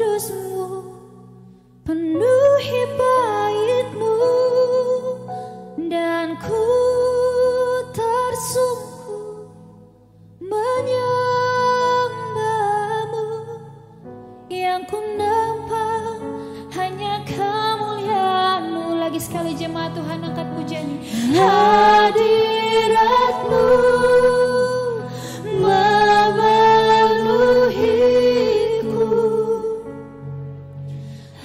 kudus-Mu, penuhi bait-Mu, dan ku tersungkur menyembah-Mu. Yang ku nampak hanya kemuliaan-Mu. Lagi sekali jemaat Tuhan angkat pujiannya. Hadirat-Mu memenuhiku,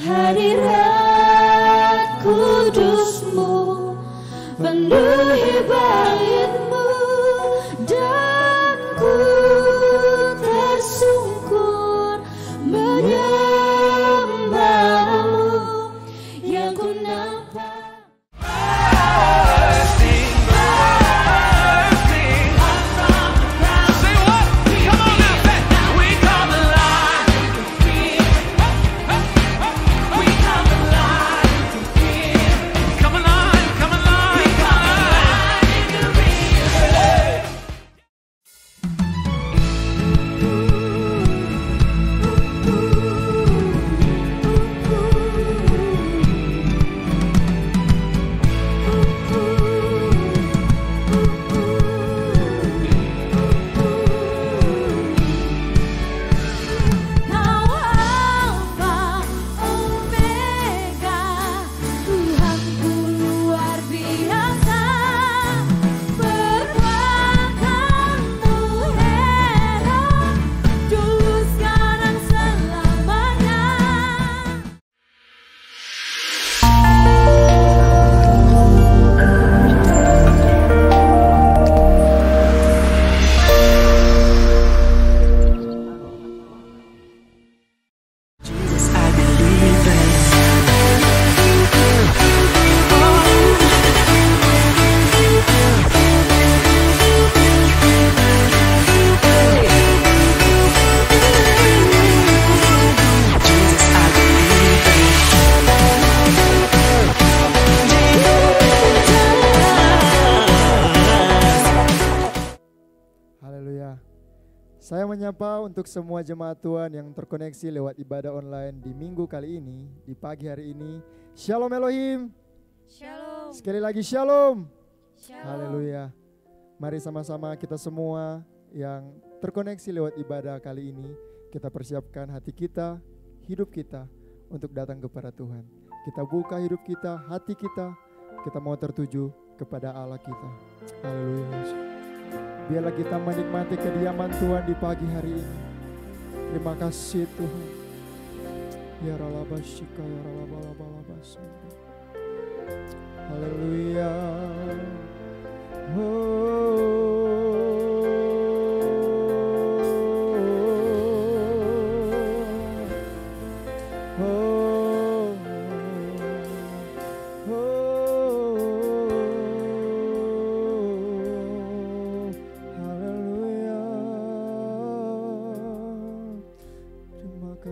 hadirat kudus-Mu penuhi bait-Mu, dan ku tersungkur menyembah-Mu. Yang ku nampak Saya menyapa untuk semua jemaat Tuhan yang terkoneksi lewat ibadah online di minggu kali ini, di pagi hari ini. Shalom Elohim. Shalom. Sekali lagi shalom. Shalom. Haleluya. Mari sama-sama kita semua yang terkoneksi lewat ibadah kali ini, kita persiapkan hati kita, hidup kita untuk datang kepada Tuhan. Kita buka hidup kita, hati kita mau tertuju kepada Allah kita. Haleluya. Biarlah kita menikmati kediaman Tuhan di pagi hari ini. Terima kasih Tuhan. Ya ralabashika ya ralabalabalabasu. Haleluya.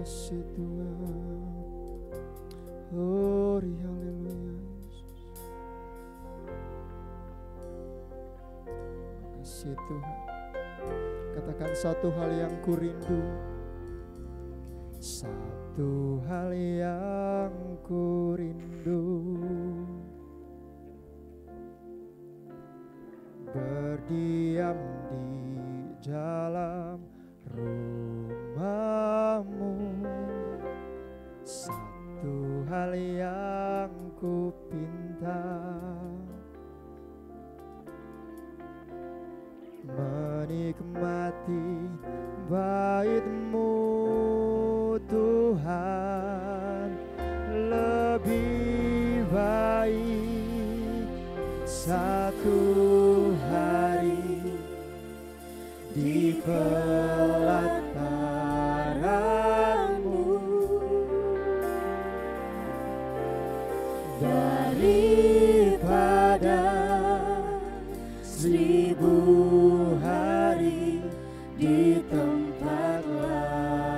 Kasih Tuhan, glory haleluya. Kasih Tuhan. Katakan satu hal yang ku rindu, satu hal yang ku rindu, berdiam di dalam rumahmu. Satu hal yang ku pinta, menikmati bait-Mu Tuhan, lebih baik satu hari di pelataran-Mu daripada 1000 hari di tempat lain.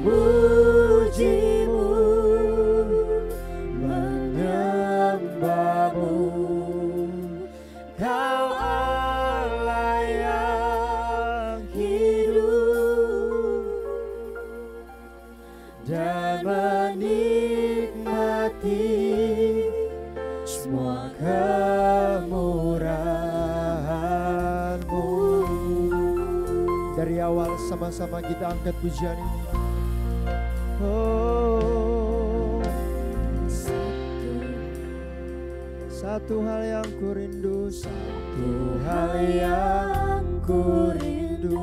Memuji-Mu, menyembah-Mu, Kau awal sama-sama kita angkat pujian ini. Oh, satu hal yang ku rindu, satu hal yang ku rindu,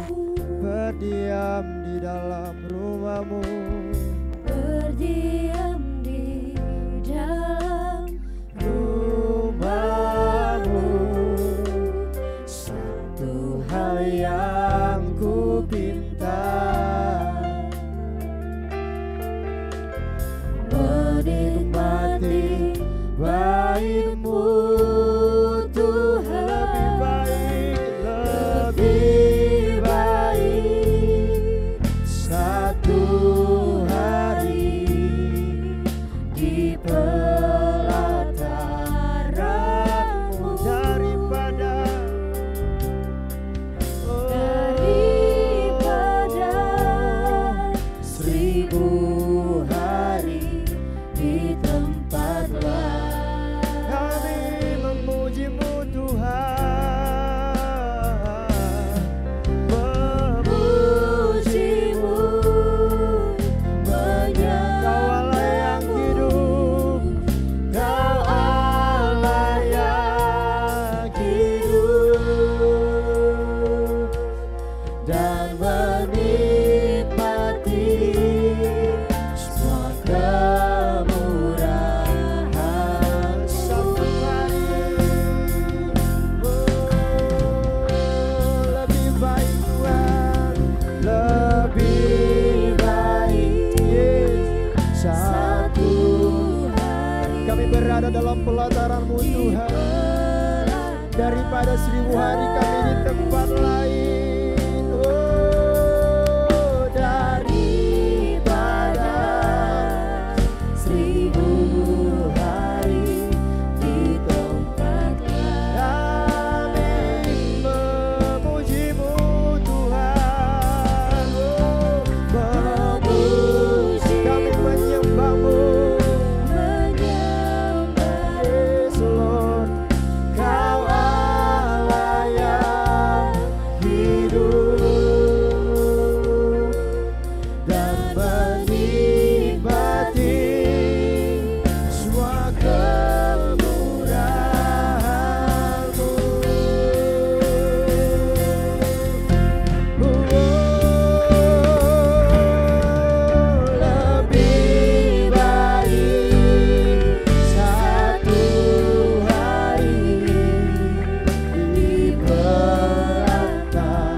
berdiam di dalam rumahmu, berdiam di dalam rumahmu. Satu hal yang ku pinta, menikmati baik-Mu Tuhan. Lebih baik satu hari di pelataran-Mu daripada seribu hari di tempat lain. Kami memuji-Mu Tuhan, memuji-Mu, Kau Allah yang hidup, Kau Allah yang hidup, dan menikmati semua kemurahan. Satu hari, lebih baik Tuhan, lebih baik satu hari kami berada dalam pelataran-Mu Tuhan, daripada 1000 hari kami di tempat lain. Oh, daripada 1000 hari di tempat lain. Kami memuji-Mu Tuhan, memuji, kami menyembah-Mu. Yes Lord, Kau Allah yang hidup, dan menikmati semua kemurahan-Mu. Lebih baik satu hari di pelataran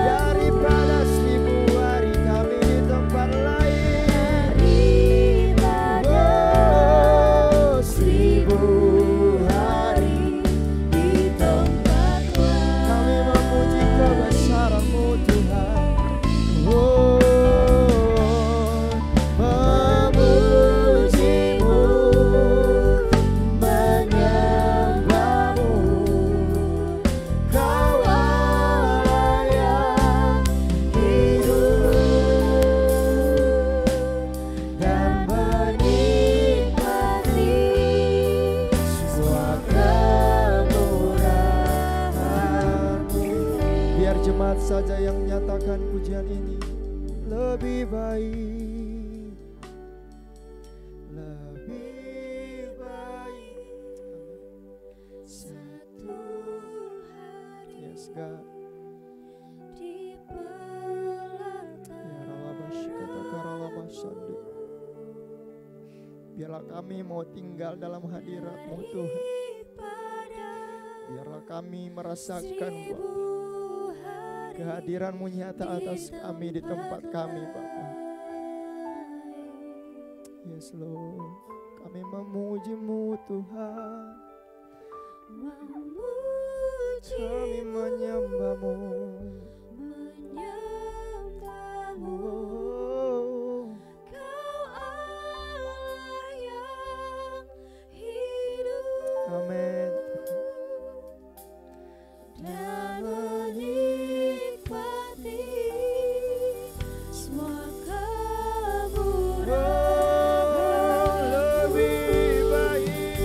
daripada 1000 hari kami di tempat lain. Oh, 1000 hari di tempat lain. Kami memuji kebesaran-Mu Tuhan. Oh, memuji-Mu, menyembah-Mu, Kau Allah yang hidup, dan menikmati semua kemurahan-Mu. Biar jemaat saja yang menyatakan pujian ini. Lebih baik, lebih baik satu hari yes God. di pelataran. Ya Ralabashikata Karalabasandi. Biarlah kami mau tinggal dalam hadirat-Mu Tuhan. Biarlah kami merasakan Bapa, kehadiran-Mu nyata atas kami di tempat kami Bapa. Yes Lord, kami memuji-Mu Tuhan, kami menyembah-Mu. Menyembah-Mu, Oh, Kau Allah yang hidup, amin. dan menikmati semua kemurahan. Lebih baik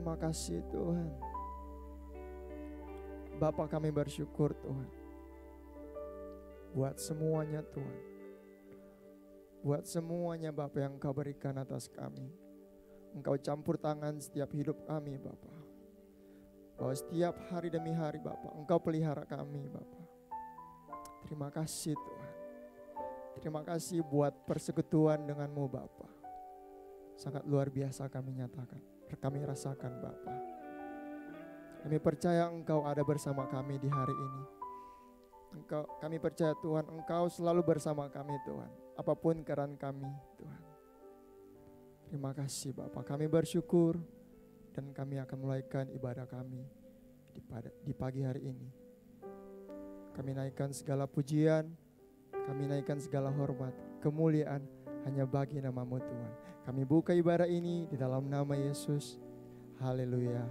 Terima kasih Tuhan. Bapa, kami bersyukur Tuhan buat semuanya Tuhan. Buat semuanya Bapa yang Engkau berikan atas kami. Engkau campur tangan setiap hidup kami Bapa. Bahwa setiap hari demi hari Bapa, Engkau pelihara kami Bapa. Terima kasih Tuhan. Terima kasih buat persekutuan denganmu Bapa. Sangat luar biasa kami nyatakan, kami rasakan Bapa. Kami percaya Engkau ada bersama kami di hari ini. Kami percaya Tuhan, Engkau selalu bersama kami Tuhan. Apapun keadaan kami Tuhan. Terima kasih Bapa, kami bersyukur dan kami akan mulaikan ibadah kami di pagi hari ini. Kami naikkan segala pujian, kami naikkan segala hormat, kemuliaan hanya bagi nama-Mu Tuhan. Kami buka ibadah ini di dalam nama Yesus. Haleluya.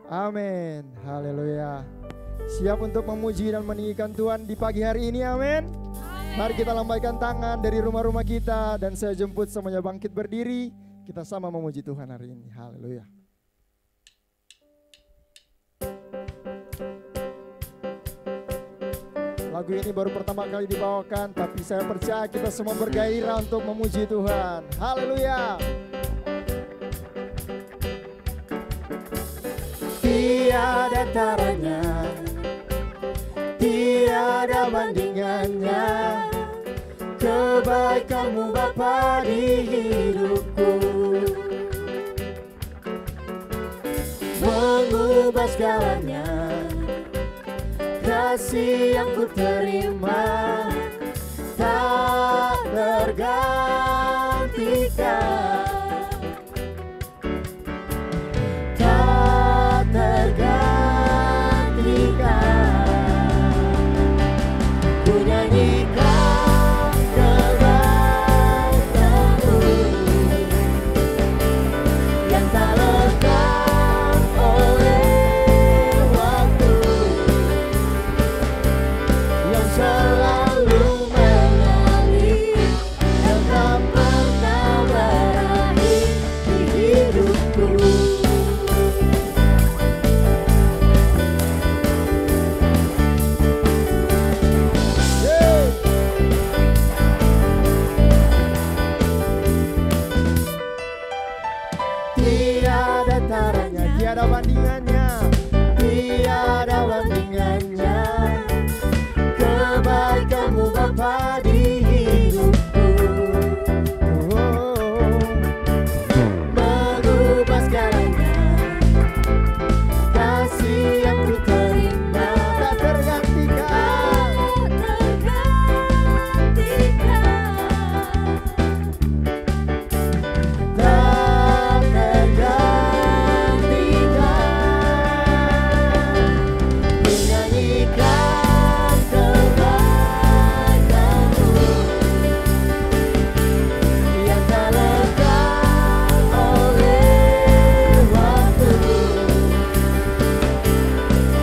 Amin. Haleluya. Siap untuk memuji dan meninggikan Tuhan di pagi hari ini. Amin. Mari kita lambaikan tangan dari rumah-rumah kita dan saya jemput semuanya bangkit berdiri. Kita sama memuji Tuhan hari ini. Haleluya. Lagu ini baru pertama kali dibawakan, tapi saya percaya kita semua bergairah untuk memuji Tuhan. Haleluya. Tiada taranya, tiada bandingannya, kebaikan-Mu Bapa di hidupku, mengubah segalanya. Kasih yang ku terima tak tergantikan, tak tergantikan. Ku nyanyikan kebaikan-Mu yang tak lekang oleh waktu, yang selalu mengalir dan tak pernah berakhir di hidupku. Tiada taranya, Tiada bandingannya. tiada bandingannya, kebaikan-Mu Bapa di hidupku, mengubah segalanya. Kasih yang ku terima Tak tergantikan. tak tergantikan. Ku nyanyikan kebaikan-Mu yang tak lekang oleh waktu,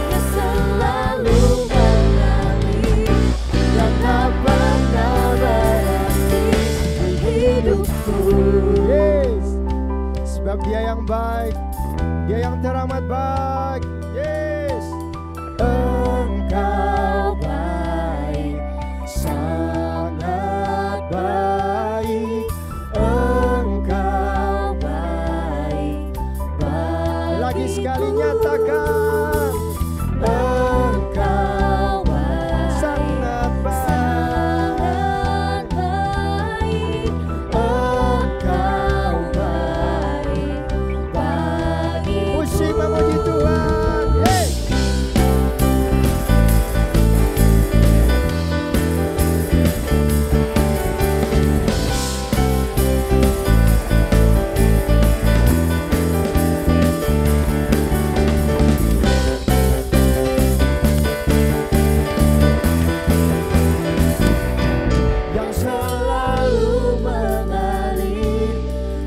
yang selalu mengalir dan tak pernah berakhir di hidupku. Yes. Sebab Dia yang baik, Dia yang teramat baik. Yes. Engkau baik, sangat baik. Engkau baik, baik. Lagi sekali nyatakan. Engkau baik, Sangat baik. sangat baik. Engkau baik, baik. Musik memuji Tuhan. Hey. Yang selalu mengalir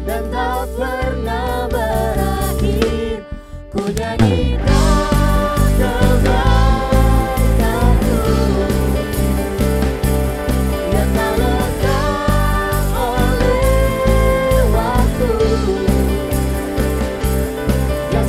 dan tak pernah berakhir. Ku nyanyikan kebaikan-Mu yang tak lekang oleh waktu, yang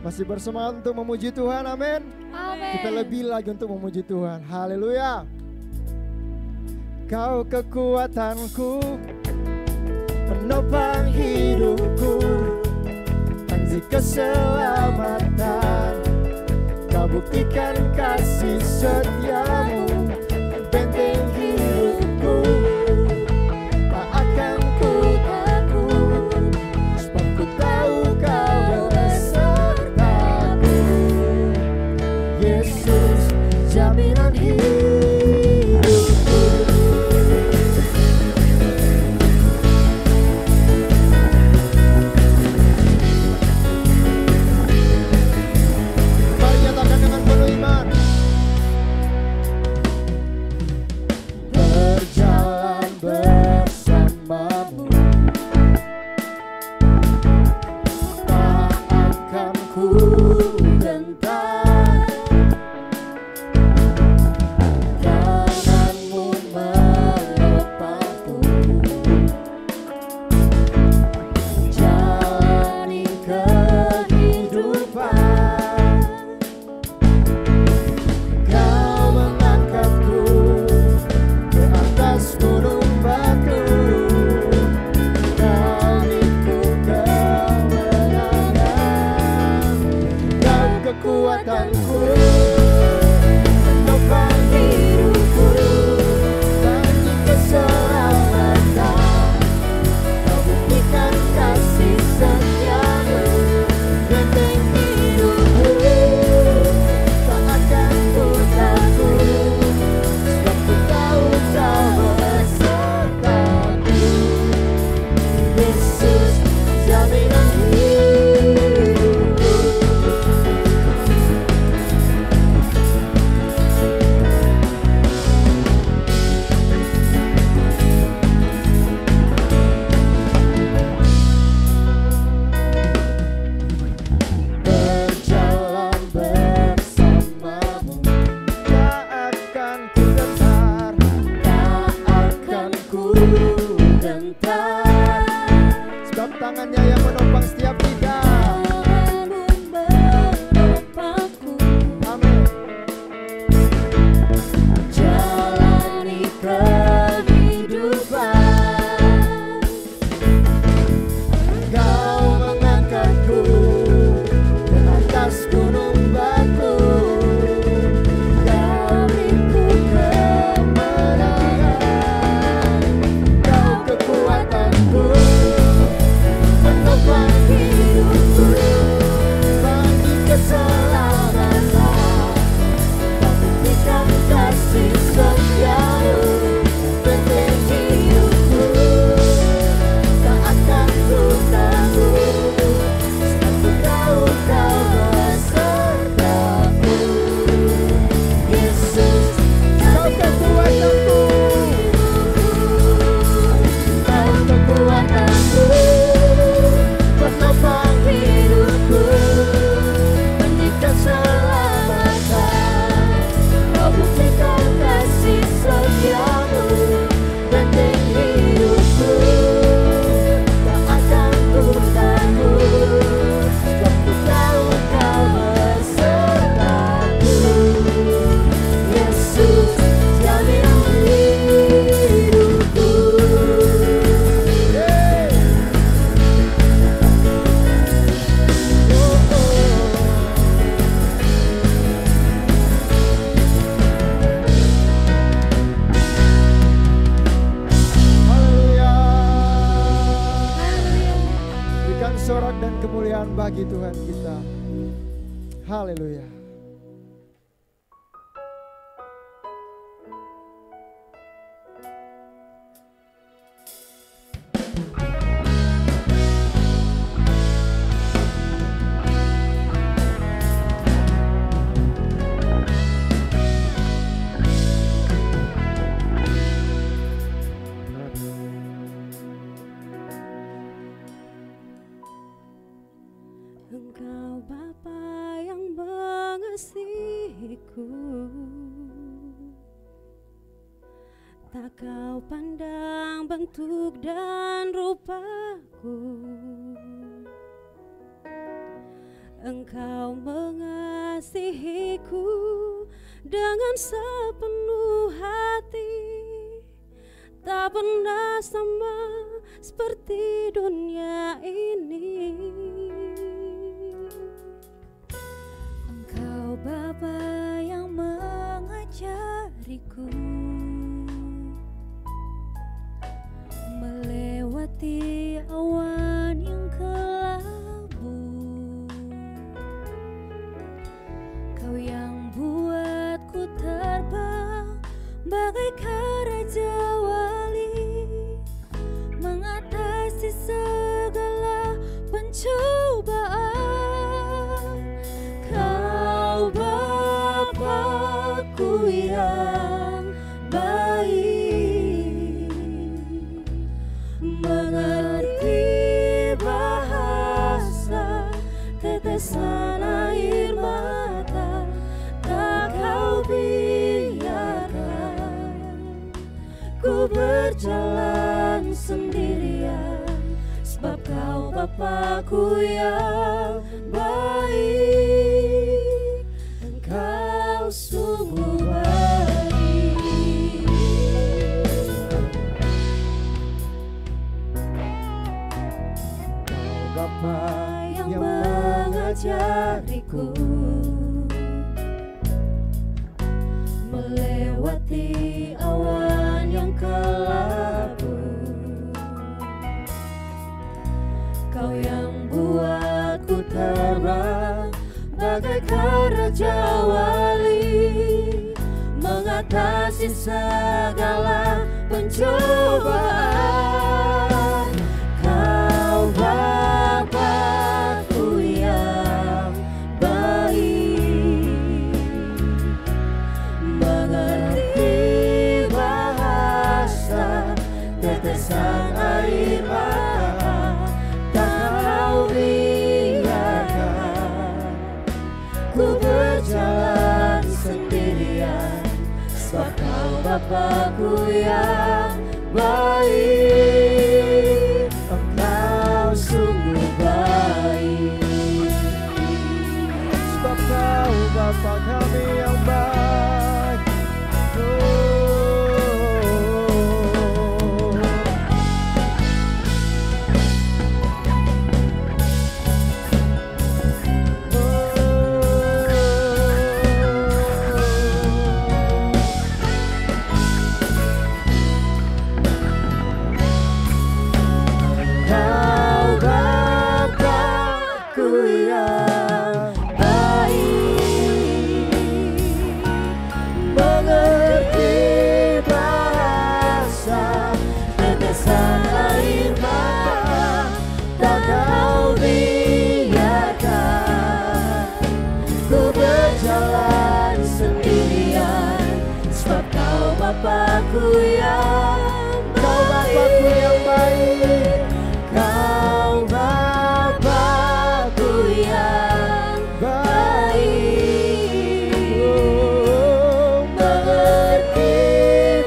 Masih bersemangat untuk memuji Tuhan, amin. Kita lebih lagi untuk memuji Tuhan, haleluya. Kau kekuatanku, penopang hidupku, janji keselamatan. Kau buktikan kasih setiamu, benteng hidupku. Tak akan ku takut, sebab ku tahu kau besertaku. Yesus, jaminan hidupku. Mari nyatakan dengan penuh iman. Berjalan bersamamu, tak akan ku gentar. Tanganmu menopangku, jalani kehidupan. Kau mengangkatku ke atas gunung batu, dariku kemenangan. Kau kekuatanku, penopang hidupku, janji keselamatan. Kau buktikan kasih setiamu, benteng hidupku. Tak akan ku takut, sebab ku tahu kau besertaku. Yesus, jaminan hidupku. Berjalan bersamamu, tak akan ku gentar, tak akan ku gentar. Sebab tangannya yang menopang setiap kita. Amin. Jalani kehidupan. Kau mengangkatku ke atas gunung batu, dariku kemenangan. Kau kekuatanku, penopang hidupku, bagi keselamatan. Kau buktikan kasih setiamu, benteng hidupku. Tak akan ku takut, sebab ku tahu kau besertaku. Yesus, kau kekuatanku, kau kekuatanku, penopang hidupku, bagi keselamatan. Kau buktikan kasih setiamu, benteng hidupku. Tak akan ku takut, sebab ku tahu kau besertaku. Yesus, jaminan hidupku. Haleluya. Berikan sorak dan kemuliaan bagi Tuhan kita. Haleluya. Engkau Bapa yang mengasihiku, tak kau pandang bentuk dan rupaku. Engkau mengasihiku dengan sepenuh hati, tak pernah sama seperti dunia ini. Engkau Bapa yang mengajariku melewati awan yang kelabu. Kau yang buatku terbang bagaikan raja wali, mengatasi segala pencobaan. Kau Bapa-Ku yang baik, mengerti bahasa tetesan air mata, tak Kau biarkan ku berjalan sendirian, sebab Kau Bapa-Ku yang baik, Engkau sungguh baik. Kau Bapa yang mengajariku melewati awan yang kelabu. Kau yang buatku terbang bagaikan raja wali, mengatasi segala pencobaan. Kau Bapa-Ku yang baik, mengerti bahasa tetesan air mata, tak Kau biarkan ku berjalan sendirian, sebab Kau Bapa-Ku yang baik, Engkau sungguh baik. Sebab Kau Bapa kami yang baik. Kau Bapa-Ku yang baik, mengerti bahasa tetesan air mata, tak Kau biarkan ku berjalan sendirian, sebab Kau Bapa-Ku yang baik. Kau Bapa-Ku yang baik, mengerti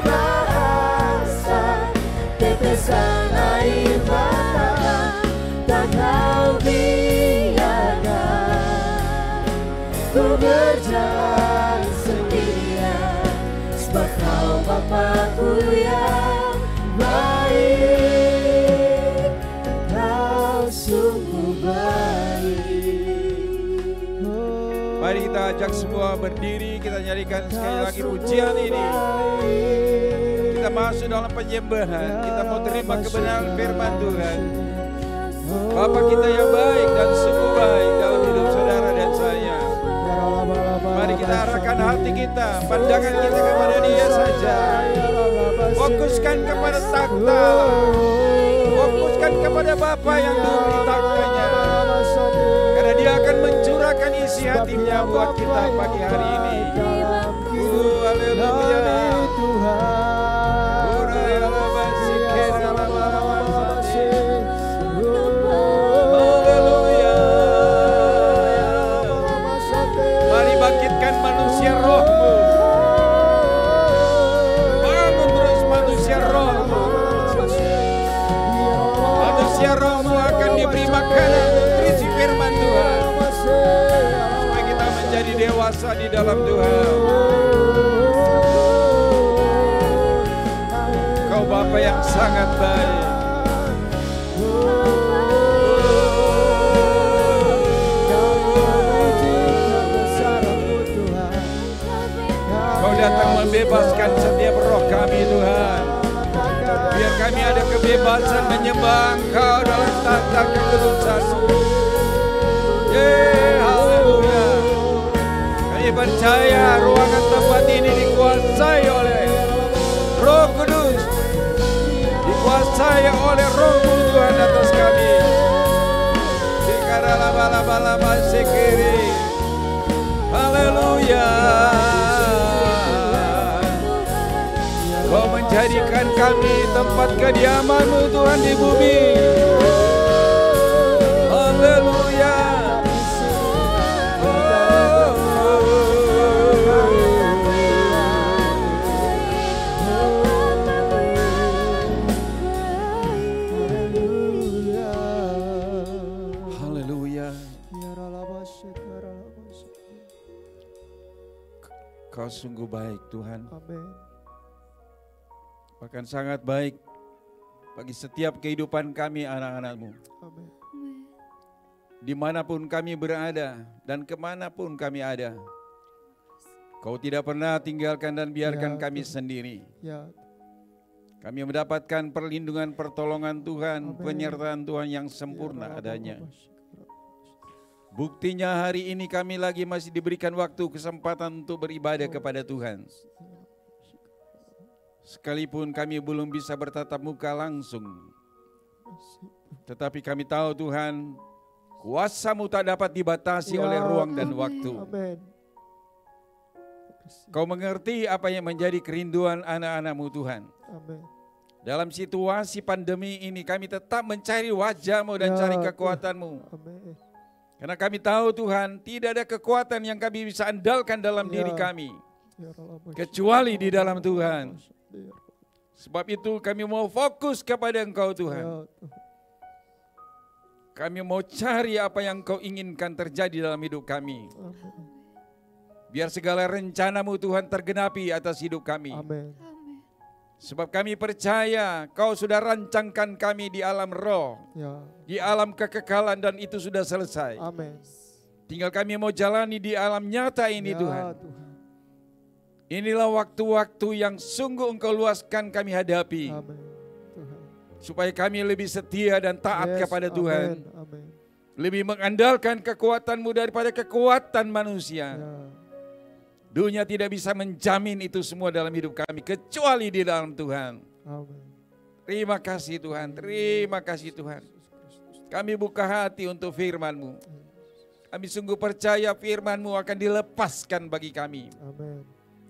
bahasa tetesan air mata, tak Kau biarkan ku berjalan sendirian, sebab Kau Bapa-Ku yang baik, Kau sungguh baik. Mari kita ajak semua berdiri, kita nyanyikan sekali lagi pujian ini. Kita masuk dalam penyembahan, kita mau terima kebenaran firman Tuhan. Bapa kita yang baik dan sungguh baik dalam hidup saudara dan saya. Mari kita arahkan hati kita, pandangan kita kepada Dia saja. Fokuskan kepada takhta, fokuskan kepada Bapa yang duduk di tahtanya. Karena Dia akan mencurahkan isi hatinya buat kita pagi hari ini. Haleluya. Mari bangkitkan manusia rohmu. Bangun terus manusia rohmu. Manusia rohmu akan diberi makanan nutrisi firman Tuhan. di dalam Tuhan. Kau Bapa yang sangat baik. Kau datang membebaskan setiap roh kami Tuhan. Biar kami ada kebebasan menyembah Engkau dalam tata kekudusan-Mu. Haleluya. Kami percaya ruangan tempat ini dikuasai oleh Roh Kudus, dikuasai oleh Roh-Mu Tuhan atas kami. Sikaralabalabalaba sikiri. Haleluya. Kau menjadikan kami tempat kediaman-Mu Tuhan di bumi. Haleluya. Kau sungguh baik Tuhan. Amin. Bahkan sangat baik bagi setiap kehidupan kami anak-anak-Mu. Amin. Dimanapun kami berada dan kemanapun kami ada, Kau tidak pernah tinggalkan dan biarkan kami sendiri. Ya. Kami mendapatkan perlindungan, pertolongan Tuhan, Amin. penyertaan Tuhan yang sempurna adanya. Buktinya hari ini kami lagi masih diberikan waktu, kesempatan untuk beribadah kepada Tuhan. Sekalipun kami belum bisa bertatap muka langsung, tetapi kami tahu Tuhan, kuasa-Mu tak dapat dibatasi oleh ruang dan waktu. Amin. Kau mengerti apa yang menjadi kerinduan anak-anak-Mu Tuhan. Amin. Dalam situasi pandemi ini kami tetap mencari wajah-Mu dan cari kekuatan-Mu. Amin. Karena kami tahu Tuhan, tidak ada kekuatan yang kami bisa andalkan dalam diri kami, kecuali di dalam Tuhan. Sebab itu kami mau fokus kepada Engkau Tuhan. Kami mau cari apa yang Engkau inginkan terjadi dalam hidup kami. Biar segala rencana-Mu Tuhan tergenapi atas hidup kami. Amin. Sebab kami percaya Kau sudah rancangkan kami di alam roh, di alam kekekalan, dan itu sudah selesai. Amin. Tinggal kami mau jalani di alam nyata ini Tuhan. Tuhan. Inilah waktu-waktu yang sungguh Engkau luaskan kami hadapi. Amin. Tuhan. Supaya kami lebih setia dan taat kepada Tuhan. Amin. Lebih mengandalkan kekuatan-Mu daripada kekuatan manusia. Dunia tidak bisa menjamin itu semua dalam hidup kami, kecuali di dalam Tuhan. Amin. Terima kasih Tuhan, terima kasih Tuhan. Kami buka hati untuk firman-Mu. Kami sungguh percaya firman-Mu akan dilepaskan bagi kami. Amin.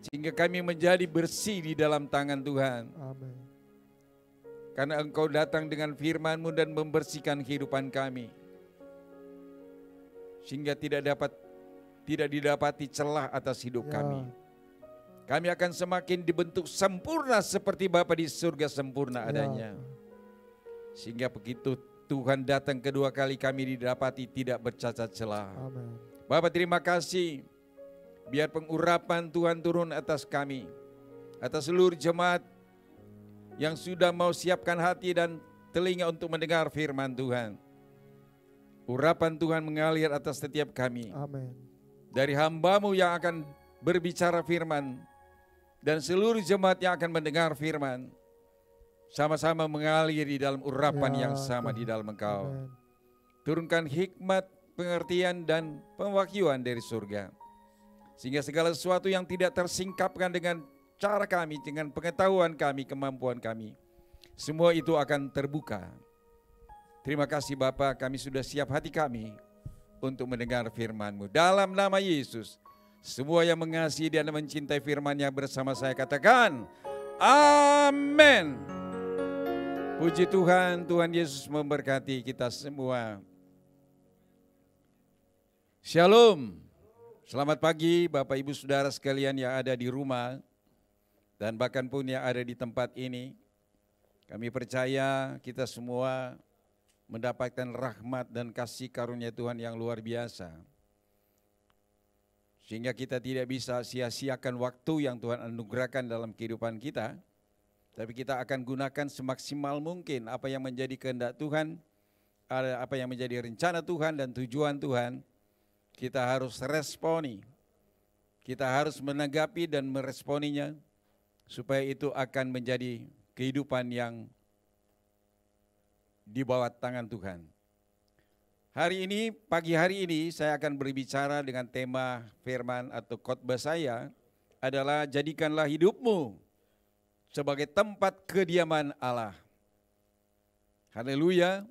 Sehingga kami menjadi bersih di dalam tangan Tuhan. Amin. Karena Engkau datang dengan firman-Mu dan membersihkan kehidupan kami. Sehingga tidak didapati celah atas hidup kami. Kami akan semakin dibentuk sempurna seperti Bapa di surga sempurna adanya. Sehingga begitu Tuhan datang kedua kali kami didapati tidak bercacat celah. Bapa terima kasih. Biar pengurapan Tuhan turun atas kami. Atas seluruh jemaat yang sudah mau siapkan hati dan telinga untuk mendengar firman Tuhan. Urapan Tuhan mengalir atas setiap kami. Amin. Dari hamba-Mu yang akan berbicara firman dan seluruh jemaat yang akan mendengar firman sama-sama mengalir di dalam urapan yang sama di dalam Engkau. Amen. Turunkan hikmat, pengertian dan pewahyuan dari surga. Sehingga segala sesuatu yang tidak tersingkapkan dengan cara kami, dengan pengetahuan kami, kemampuan kami, semua itu akan terbuka. Terima kasih Bapa, kami sudah siap hati kami untuk mendengar firman-Mu. Dalam nama Yesus, semua yang mengasihi dan mencintai firman-Nya bersama saya katakan, amin. Puji Tuhan, Tuhan Yesus memberkati kita semua. Shalom. Selamat pagi Bapak Ibu Saudara sekalian yang ada di rumah dan bahkan pun yang ada di tempat ini. Kami percaya kita semua mendapatkan rahmat dan kasih karunia Tuhan yang luar biasa. Sehingga kita tidak bisa sia-siakan waktu yang Tuhan anugerahkan dalam kehidupan kita. Tapi kita akan gunakan semaksimal mungkin apa yang menjadi kehendak Tuhan, apa yang menjadi rencana Tuhan dan tujuan Tuhan. Kita harus responi, kita harus menanggapi dan meresponinya, supaya itu akan menjadi kehidupan yang di bawah tangan Tuhan. Hari ini, pagi hari ini saya akan berbicara dengan tema firman atau khotbah saya adalah jadikanlah hidupmu sebagai tempat kediaman Allah. Haleluya.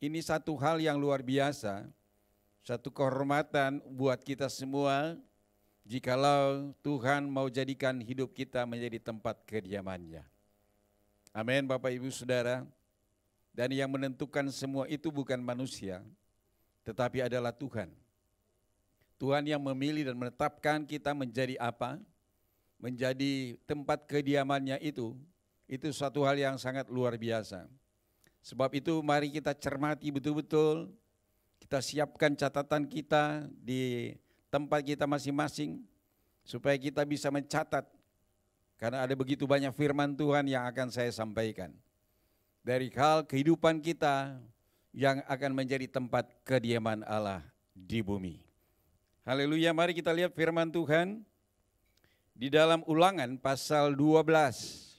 Ini satu hal yang luar biasa, satu kehormatan buat kita semua jikalau Tuhan mau jadikan hidup kita menjadi tempat kediamannya. Amin, Bapak Ibu Saudara. Dan yang menentukan semua itu bukan manusia, tetapi adalah Tuhan. Tuhan yang memilih dan menetapkan kita menjadi apa? Menjadi tempat kediamannya itu suatu hal yang sangat luar biasa. Sebab itu mari kita cermati betul-betul, kita siapkan catatan kita di tempat kita masing-masing, supaya kita bisa mencatat, karena ada begitu banyak firman Tuhan yang akan saya sampaikan. Dari hal kehidupan kita yang akan menjadi tempat kediaman Allah di bumi. Haleluya, mari kita lihat firman Tuhan di dalam Ulangan pasal 12.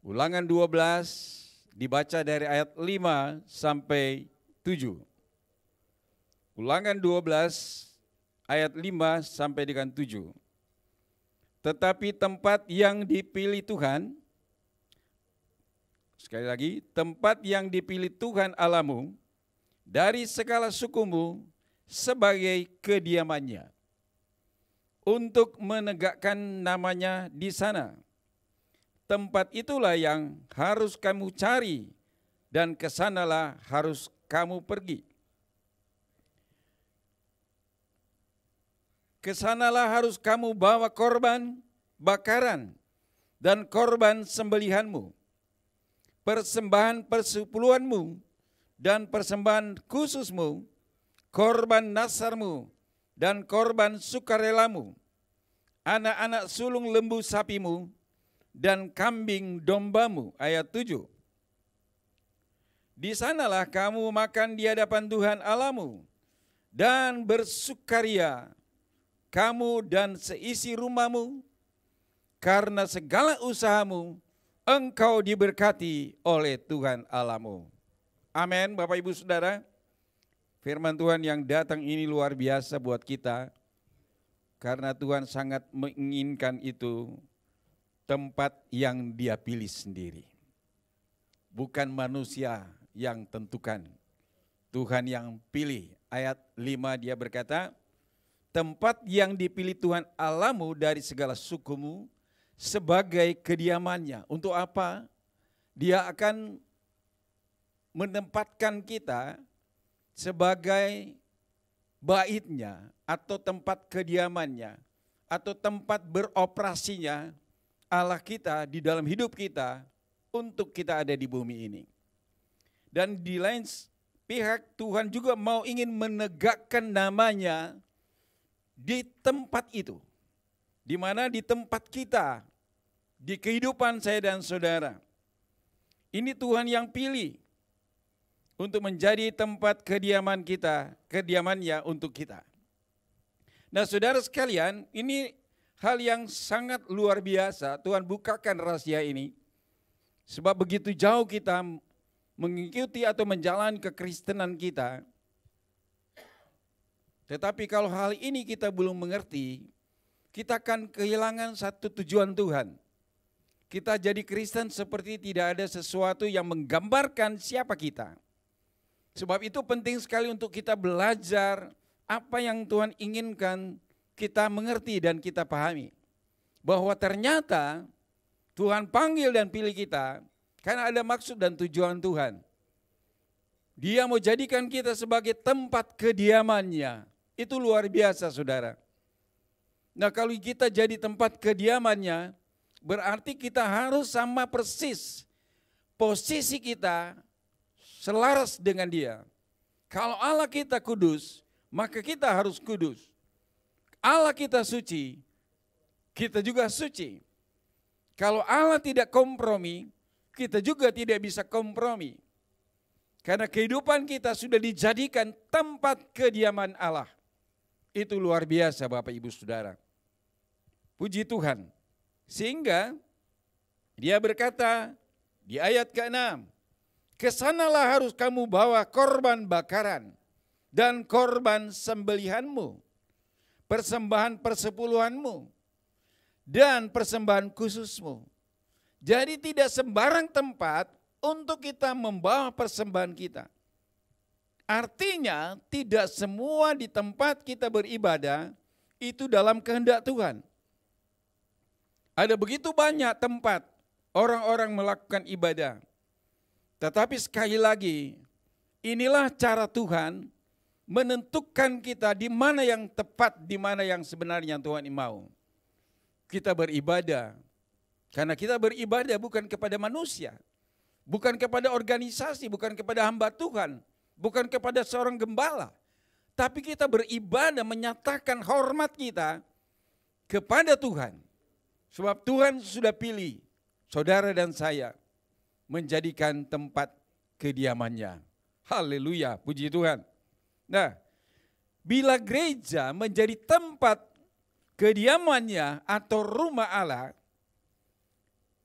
Ulangan 12 dibaca dari ayat 5 sampai 7. Ulangan 12 ayat 5 sampai dengan 7. Tetapi tempat yang dipilih Tuhan, sekali lagi, tempat yang dipilih Tuhan Allahmu dari segala sukumu sebagai kediamannya, untuk menegakkan namanya di sana. Tempat itulah yang harus kamu cari, dan kesanalah harus kamu pergi. Kesanalah harus kamu bawa korban bakaran dan korban sembelihanmu, persembahan persepuluhanmu dan persembahan khususmu, korban nasarmu dan korban sukarelamu, anak-anak sulung lembu sapimu dan kambing dombamu. Ayat 7. Di sanalah kamu makan di hadapan Tuhan Allahmu dan bersukaria, kamu dan seisi rumahmu, karena segala usahamu engkau diberkati oleh Tuhan Allahmu. Amin, Bapak Ibu Saudara. Firman Tuhan yang datang ini luar biasa buat kita, karena Tuhan sangat menginginkan itu tempat yang Dia pilih sendiri. Bukan manusia yang tentukan, Tuhan yang pilih. Ayat 5 Dia berkata, tempat yang dipilih Tuhan Allahmu dari segala sukumu sebagai kediamannya. Untuk apa? Dia akan menempatkan kita sebagai baitnya, atau tempat kediamannya, atau tempat beroperasinya Allah kita di dalam hidup kita, untuk kita ada di bumi ini. Dan di lain pihak Tuhan juga ingin menegakkan namanya di tempat itu, di mana di tempat kita, di kehidupan saya dan saudara. Ini Tuhan yang pilih untuk menjadi tempat kediaman kita, kediamannya untuk kita. Nah saudara sekalian, ini hal yang sangat luar biasa. Tuhan bukakan rahasia ini, sebab begitu jauh kita mengikuti atau menjalani kekristenan kita, tetapi kalau hal ini kita belum mengerti, kita akan kehilangan satu tujuan Tuhan. Kita jadi Kristen seperti tidak ada sesuatu yang menggambarkan siapa kita. Sebab itu penting sekali untuk kita belajar apa yang Tuhan inginkan kita mengerti dan kita pahami. Bahwa ternyata Tuhan panggil dan pilih kita karena ada maksud dan tujuan Tuhan. Dia mau jadikan kita sebagai tempat kediamannya. Itu luar biasa saudara. Nah kalau kita jadi tempat kediamannya, berarti kita harus sama persis posisi kita selaras dengan Dia. Kalau Allah kita kudus, maka kita harus kudus. Allah kita suci, kita juga suci. Kalau Allah tidak kompromi, kita juga tidak bisa kompromi. Karena kehidupan kita sudah dijadikan tempat kediaman Allah. Itu luar biasa Bapak Ibu Saudara. Puji Tuhan. Sehingga dia berkata di ayat ke-6, kesanalah harus kamu bawa korban bakaran dan korban sembelihanmu, persembahan persepuluhanmu, dan persembahan khususmu. Jadi tidak sembarang tempat untuk kita membawa persembahan kita. Artinya tidak semua di tempat kita beribadah itu dalam kehendak Tuhan. Ada begitu banyak tempat orang-orang melakukan ibadah. Tetapi sekali lagi, inilah cara Tuhan menentukan kita di mana yang tepat, di mana yang sebenarnya Tuhan mau. Kita beribadah, karena kita beribadah bukan kepada manusia, bukan kepada organisasi, bukan kepada hamba Tuhan, bukan kepada seorang gembala. Tapi kita beribadah menyatakan hormat kita kepada Tuhan. Sebab Tuhan sudah pilih saudara dan saya menjadikan tempat kediamannya. Haleluya, puji Tuhan. Nah, bila gereja menjadi tempat kediamannya atau rumah Allah,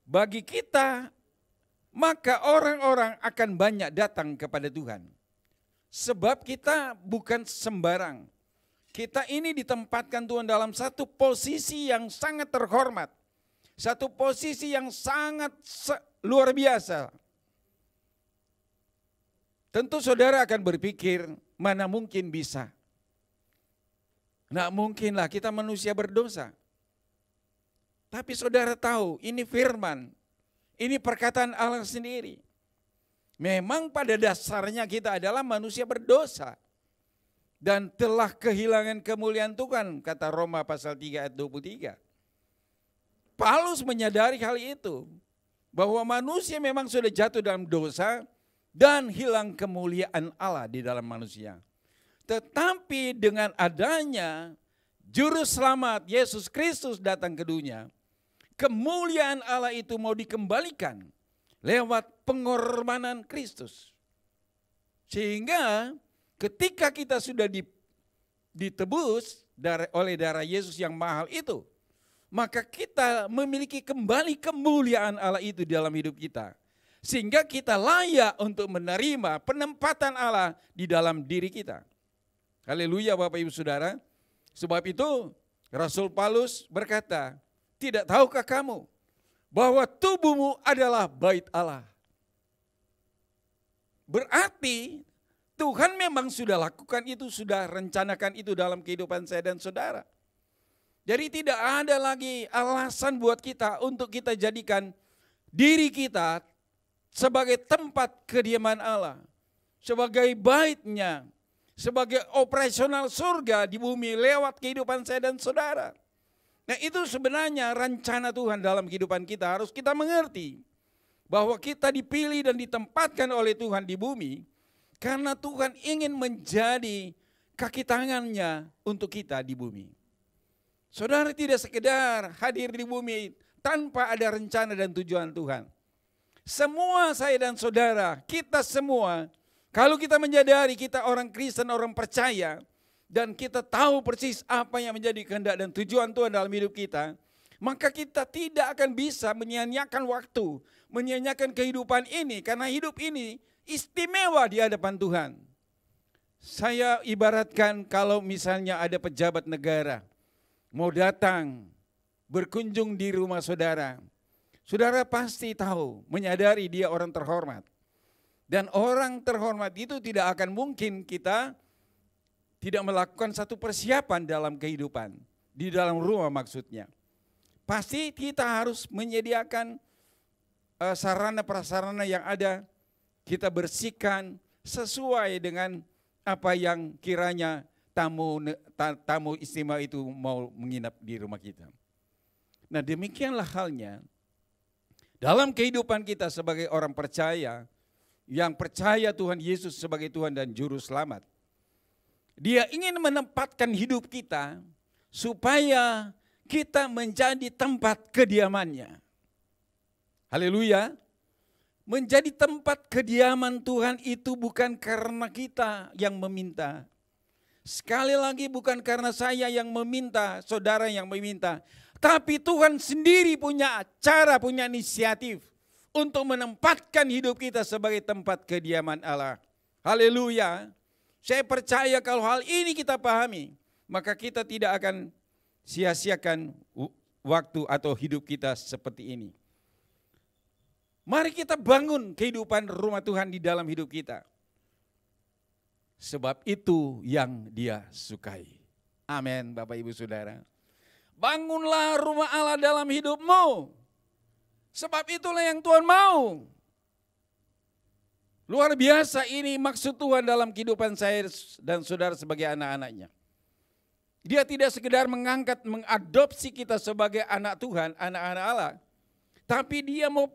bagi kita, maka orang-orang akan banyak datang kepada Tuhan. Sebab kita bukan sembarang. Kita ini ditempatkan Tuhan dalam satu posisi yang sangat terhormat. Satu posisi yang sangat luar biasa. Tentu saudara akan berpikir, mana mungkin bisa. Nggak mungkinlah, kita manusia berdosa. Tapi saudara tahu, ini firman, ini perkataan Allah sendiri. Memang pada dasarnya kita adalah manusia berdosa. Dan telah kehilangan kemuliaan Tuhan, kata Roma pasal 3 ayat 23. Paulus menyadari hal itu, bahwa manusia memang sudah jatuh dalam dosa dan hilang kemuliaan Allah di dalam manusia. Tetapi dengan adanya Juru Selamat Yesus Kristus datang ke dunia, kemuliaan Allah itu mau dikembalikan lewat pengorbanan Kristus. Sehingga ketika kita sudah ditebus oleh darah Yesus yang mahal itu, maka kita memiliki kembali kemuliaan Allah itu dalam hidup kita. Sehingga kita layak untuk menerima penempatan Allah di dalam diri kita. Haleluya Bapak Ibu Saudara. Sebab itu Rasul Paulus berkata, tidak tahukah kamu bahwa tubuhmu adalah bait Allah? Berarti Tuhan memang sudah lakukan itu, sudah rencanakan itu dalam kehidupan saya dan saudara. Jadi tidak ada lagi alasan buat kita untuk kita jadikan diri kita sebagai tempat kediaman Allah, sebagai baitnya, sebagai operasional surga di bumi lewat kehidupan saya dan saudara. Nah itu sebenarnya rencana Tuhan dalam kehidupan kita. Harus kita mengerti bahwa kita dipilih dan ditempatkan oleh Tuhan di bumi karena Tuhan ingin menjadi kaki tangannya untuk kita di bumi. Saudara tidak sekedar hadir di bumi tanpa ada rencana dan tujuan Tuhan. Semua saya dan saudara, kita semua, kalau kita menyadari kita orang Kristen, orang percaya, dan kita tahu persis apa yang menjadi kehendak dan tujuan Tuhan dalam hidup kita, maka kita tidak akan bisa menyia-nyiakan waktu, menyia-nyiakan kehidupan ini, karena hidup ini istimewa di hadapan Tuhan. Saya ibaratkan kalau misalnya ada pejabat negara mau datang berkunjung di rumah saudara, saudara pasti tahu, menyadari dia orang terhormat. Dan orang terhormat itu tidak akan mungkin kita tidak melakukan satu persiapan dalam kehidupan, di dalam rumah maksudnya. Pasti kita harus menyediakan sarana prasarana yang ada, kita bersihkan sesuai dengan apa yang kiranya tamu istimewa itu mau menginap di rumah kita. Nah demikianlah halnya dalam kehidupan kita sebagai orang percaya, yang percaya Tuhan Yesus sebagai Tuhan dan Juru Selamat. Dia ingin menempatkan hidup kita supaya kita menjadi tempat kediamannya. Haleluya. Menjadi tempat kediaman Tuhan itu bukan karena kita yang meminta. Sekali lagi bukan karena saya yang meminta, saudara yang meminta. Tapi Tuhan sendiri punya cara, punya inisiatif untuk menempatkan hidup kita sebagai tempat kediaman Allah. Haleluya. Saya percaya kalau hal ini kita pahami, maka kita tidak akan sia-siakan waktu atau hidup kita seperti ini. Mari kita bangun kehidupan rumah Tuhan di dalam hidup kita. Sebab itu yang Dia sukai. Amin, Bapak Ibu Saudara. Bangunlah rumah Allah dalam hidupmu. Sebab itulah yang Tuhan mau. Luar biasa ini maksud Tuhan dalam kehidupan saya dan saudara sebagai anak-anaknya. Dia tidak sekedar mengangkat, mengadopsi kita sebagai anak Tuhan, anak-anak Allah. Tapi Dia mau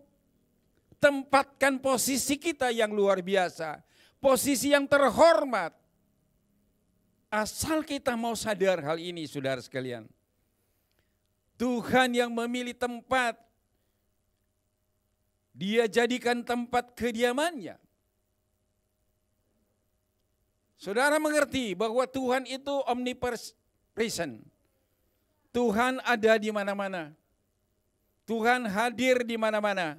tempatkan posisi kita yang luar biasa. Posisi yang terhormat. Asal kita mau sadar hal ini, saudara sekalian. Tuhan yang memilih tempat, Dia jadikan tempat kediamannya. Saudara mengerti bahwa Tuhan itu omnipresent. Tuhan ada di mana-mana. Tuhan hadir di mana-mana.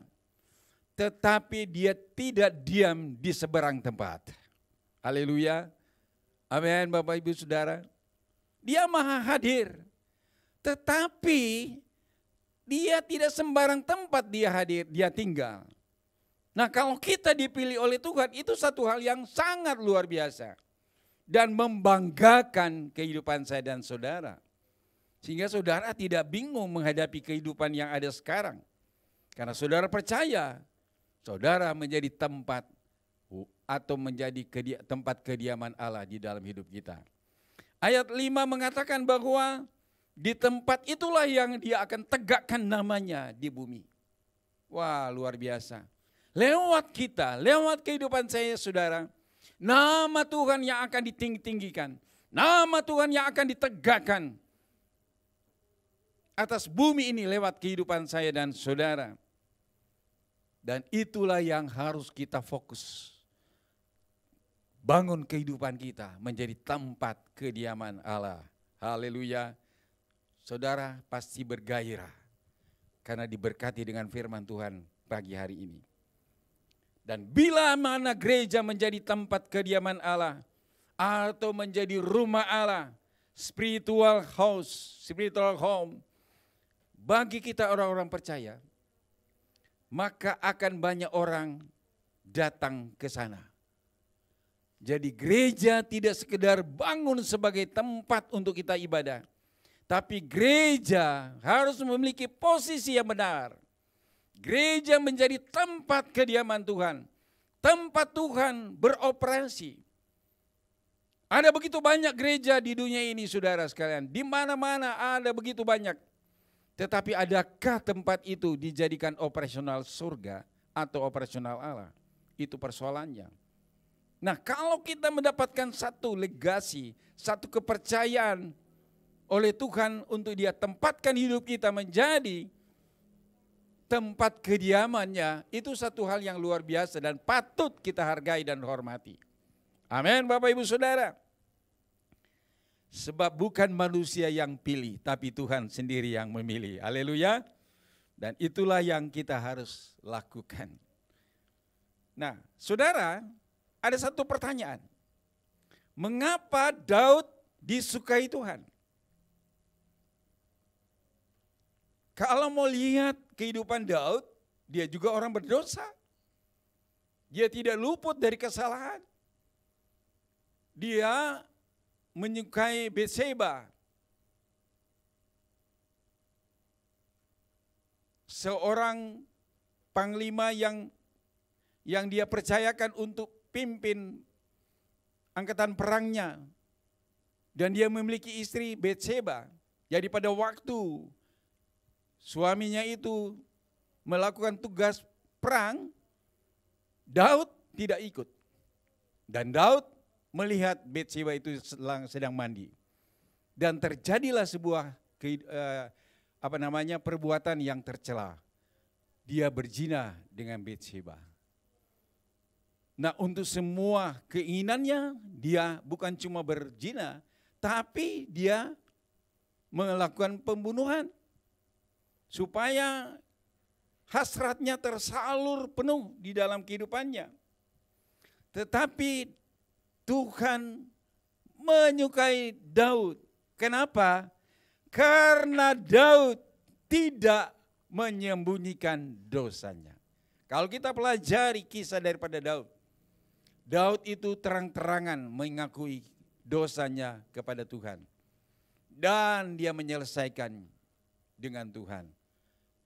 Tetapi Dia tidak diam di seberang tempat. Haleluya. Amin, Bapak Ibu Saudara. Dia maha hadir. Tetapi Dia tidak sembarang tempat Dia hadir, Dia tinggal. Nah, kalau kita dipilih oleh Tuhan, itu satu hal yang sangat luar biasa. Dan membanggakan kehidupan saya dan saudara. Sehingga saudara tidak bingung menghadapi kehidupan yang ada sekarang. Karena saudara percaya, saudara menjadi tempat atau menjadi tempat kediaman Allah di dalam hidup kita. Ayat 5 mengatakan bahwa di tempat itulah yang Dia akan tegakkan namanya di bumi. Wah, luar biasa. Lewat kita, lewat kehidupan saya saudara, nama Tuhan yang akan ditinggi-tinggikan. Nama Tuhan yang akan ditegakkan atas bumi ini lewat kehidupan saya dan saudara. Dan itulah yang harus kita fokus. Bangun kehidupan kita menjadi tempat kediaman Allah. Haleluya. Saudara pasti bergairah karena diberkati dengan firman Tuhan pagi hari ini. Dan bila mana gereja menjadi tempat kediaman Allah atau menjadi rumah Allah, spiritual house, spiritual home, bagi kita orang-orang percaya, maka akan banyak orang datang ke sana. Jadi gereja tidak sekedar bangun sebagai tempat untuk kita ibadah, tapi gereja harus memiliki posisi yang benar. Gereja menjadi tempat kediaman Tuhan, tempat Tuhan beroperasi. Ada begitu banyak gereja di dunia ini, saudara sekalian. Di mana-mana ada begitu banyak. Tetapi adakah tempat itu dijadikan operasional surga atau operasional Allah? Itu persoalannya. Nah, kalau kita mendapatkan satu legasi, satu kepercayaan oleh Tuhan untuk Dia tempatkan hidup kita menjadi tempat kediamannya, itu satu hal yang luar biasa dan patut kita hargai dan hormati. Amin, Bapak Ibu Saudara. Sebab bukan manusia yang pilih, tapi Tuhan sendiri yang memilih. Haleluya. Dan itulah yang kita harus lakukan. Nah, saudara, ada satu pertanyaan. Mengapa Daud disukai Tuhan? Kalau mau lihat kehidupan Daud, dia juga orang berdosa. Dia tidak luput dari kesalahan. Dia menyukai Batseba, seorang panglima yang dia percayakan untuk pimpin angkatan perangnya. Dan dia memiliki istri Batseba. Jadi pada waktu suaminya itu melakukan tugas perang, Daud tidak ikut. Dan Daud melihat Batseba itu sedang mandi. Dan terjadilah sebuah perbuatan yang tercela. Dia berzina dengan Batsheba. Nah, untuk semua keinginannya dia bukan cuma berzina, tapi dia melakukan pembunuhan supaya hasratnya tersalur penuh di dalam kehidupannya. Tetapi Tuhan menyukai Daud. Kenapa? Karena Daud tidak menyembunyikan dosanya. Kalau kita pelajari kisah daripada Daud, Daud itu terang-terangan mengakui dosanya kepada Tuhan. Dan dia menyelesaikan dengan Tuhan.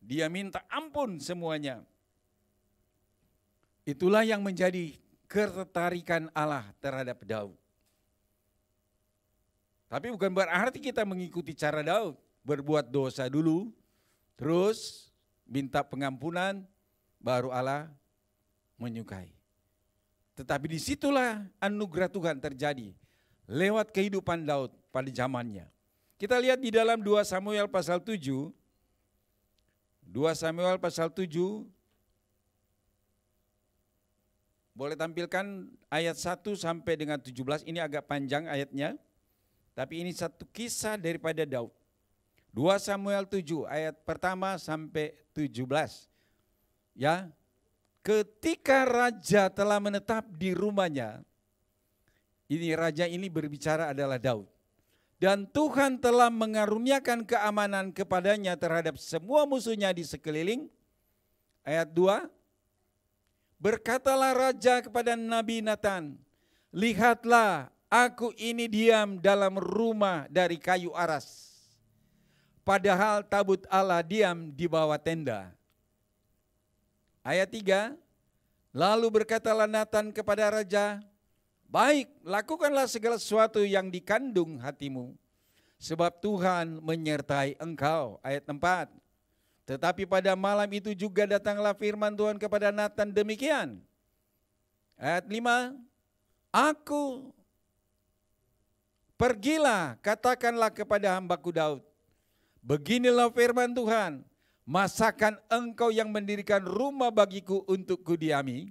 Dia minta ampun semuanya. Itulah yang menjadi ketertarikan Allah terhadap Daud. Tapi bukan berarti kita mengikuti cara Daud. Berbuat dosa dulu, terus minta pengampunan, baru Allah menyukai. Tetapi disitulah anugerah Tuhan terjadi lewat kehidupan Daud pada zamannya. Kita lihat di dalam 2 Samuel pasal 7. 2 Samuel pasal 7. Boleh tampilkan ayat 1 sampai dengan 17. Ini agak panjang ayatnya. Tapi ini satu kisah daripada Daud. 2 Samuel 7 ayat pertama sampai 17. Ya. Ketika raja telah menetap di rumahnya. Ini raja ini berbicara adalah Daud. Dan Tuhan telah mengaruniakan keamanan kepadanya terhadap semua musuhnya di sekeliling. Ayat 2. Berkatalah raja kepada Nabi Nathan, lihatlah aku ini diam dalam rumah dari kayu aras. Padahal tabut Allah diam di bawah tenda. Ayat 3. Lalu berkatalah Nathan kepada raja, baik, lakukanlah segala sesuatu yang dikandung hatimu, sebab Tuhan menyertai engkau. Ayat 4. Tetapi pada malam itu juga datanglah firman Tuhan kepada Nathan demikian. Ayat 5. Pergilah, katakanlah kepada hambaku Daud, beginilah firman Tuhan, masakan engkau yang mendirikan rumah bagiku untuk kudiami?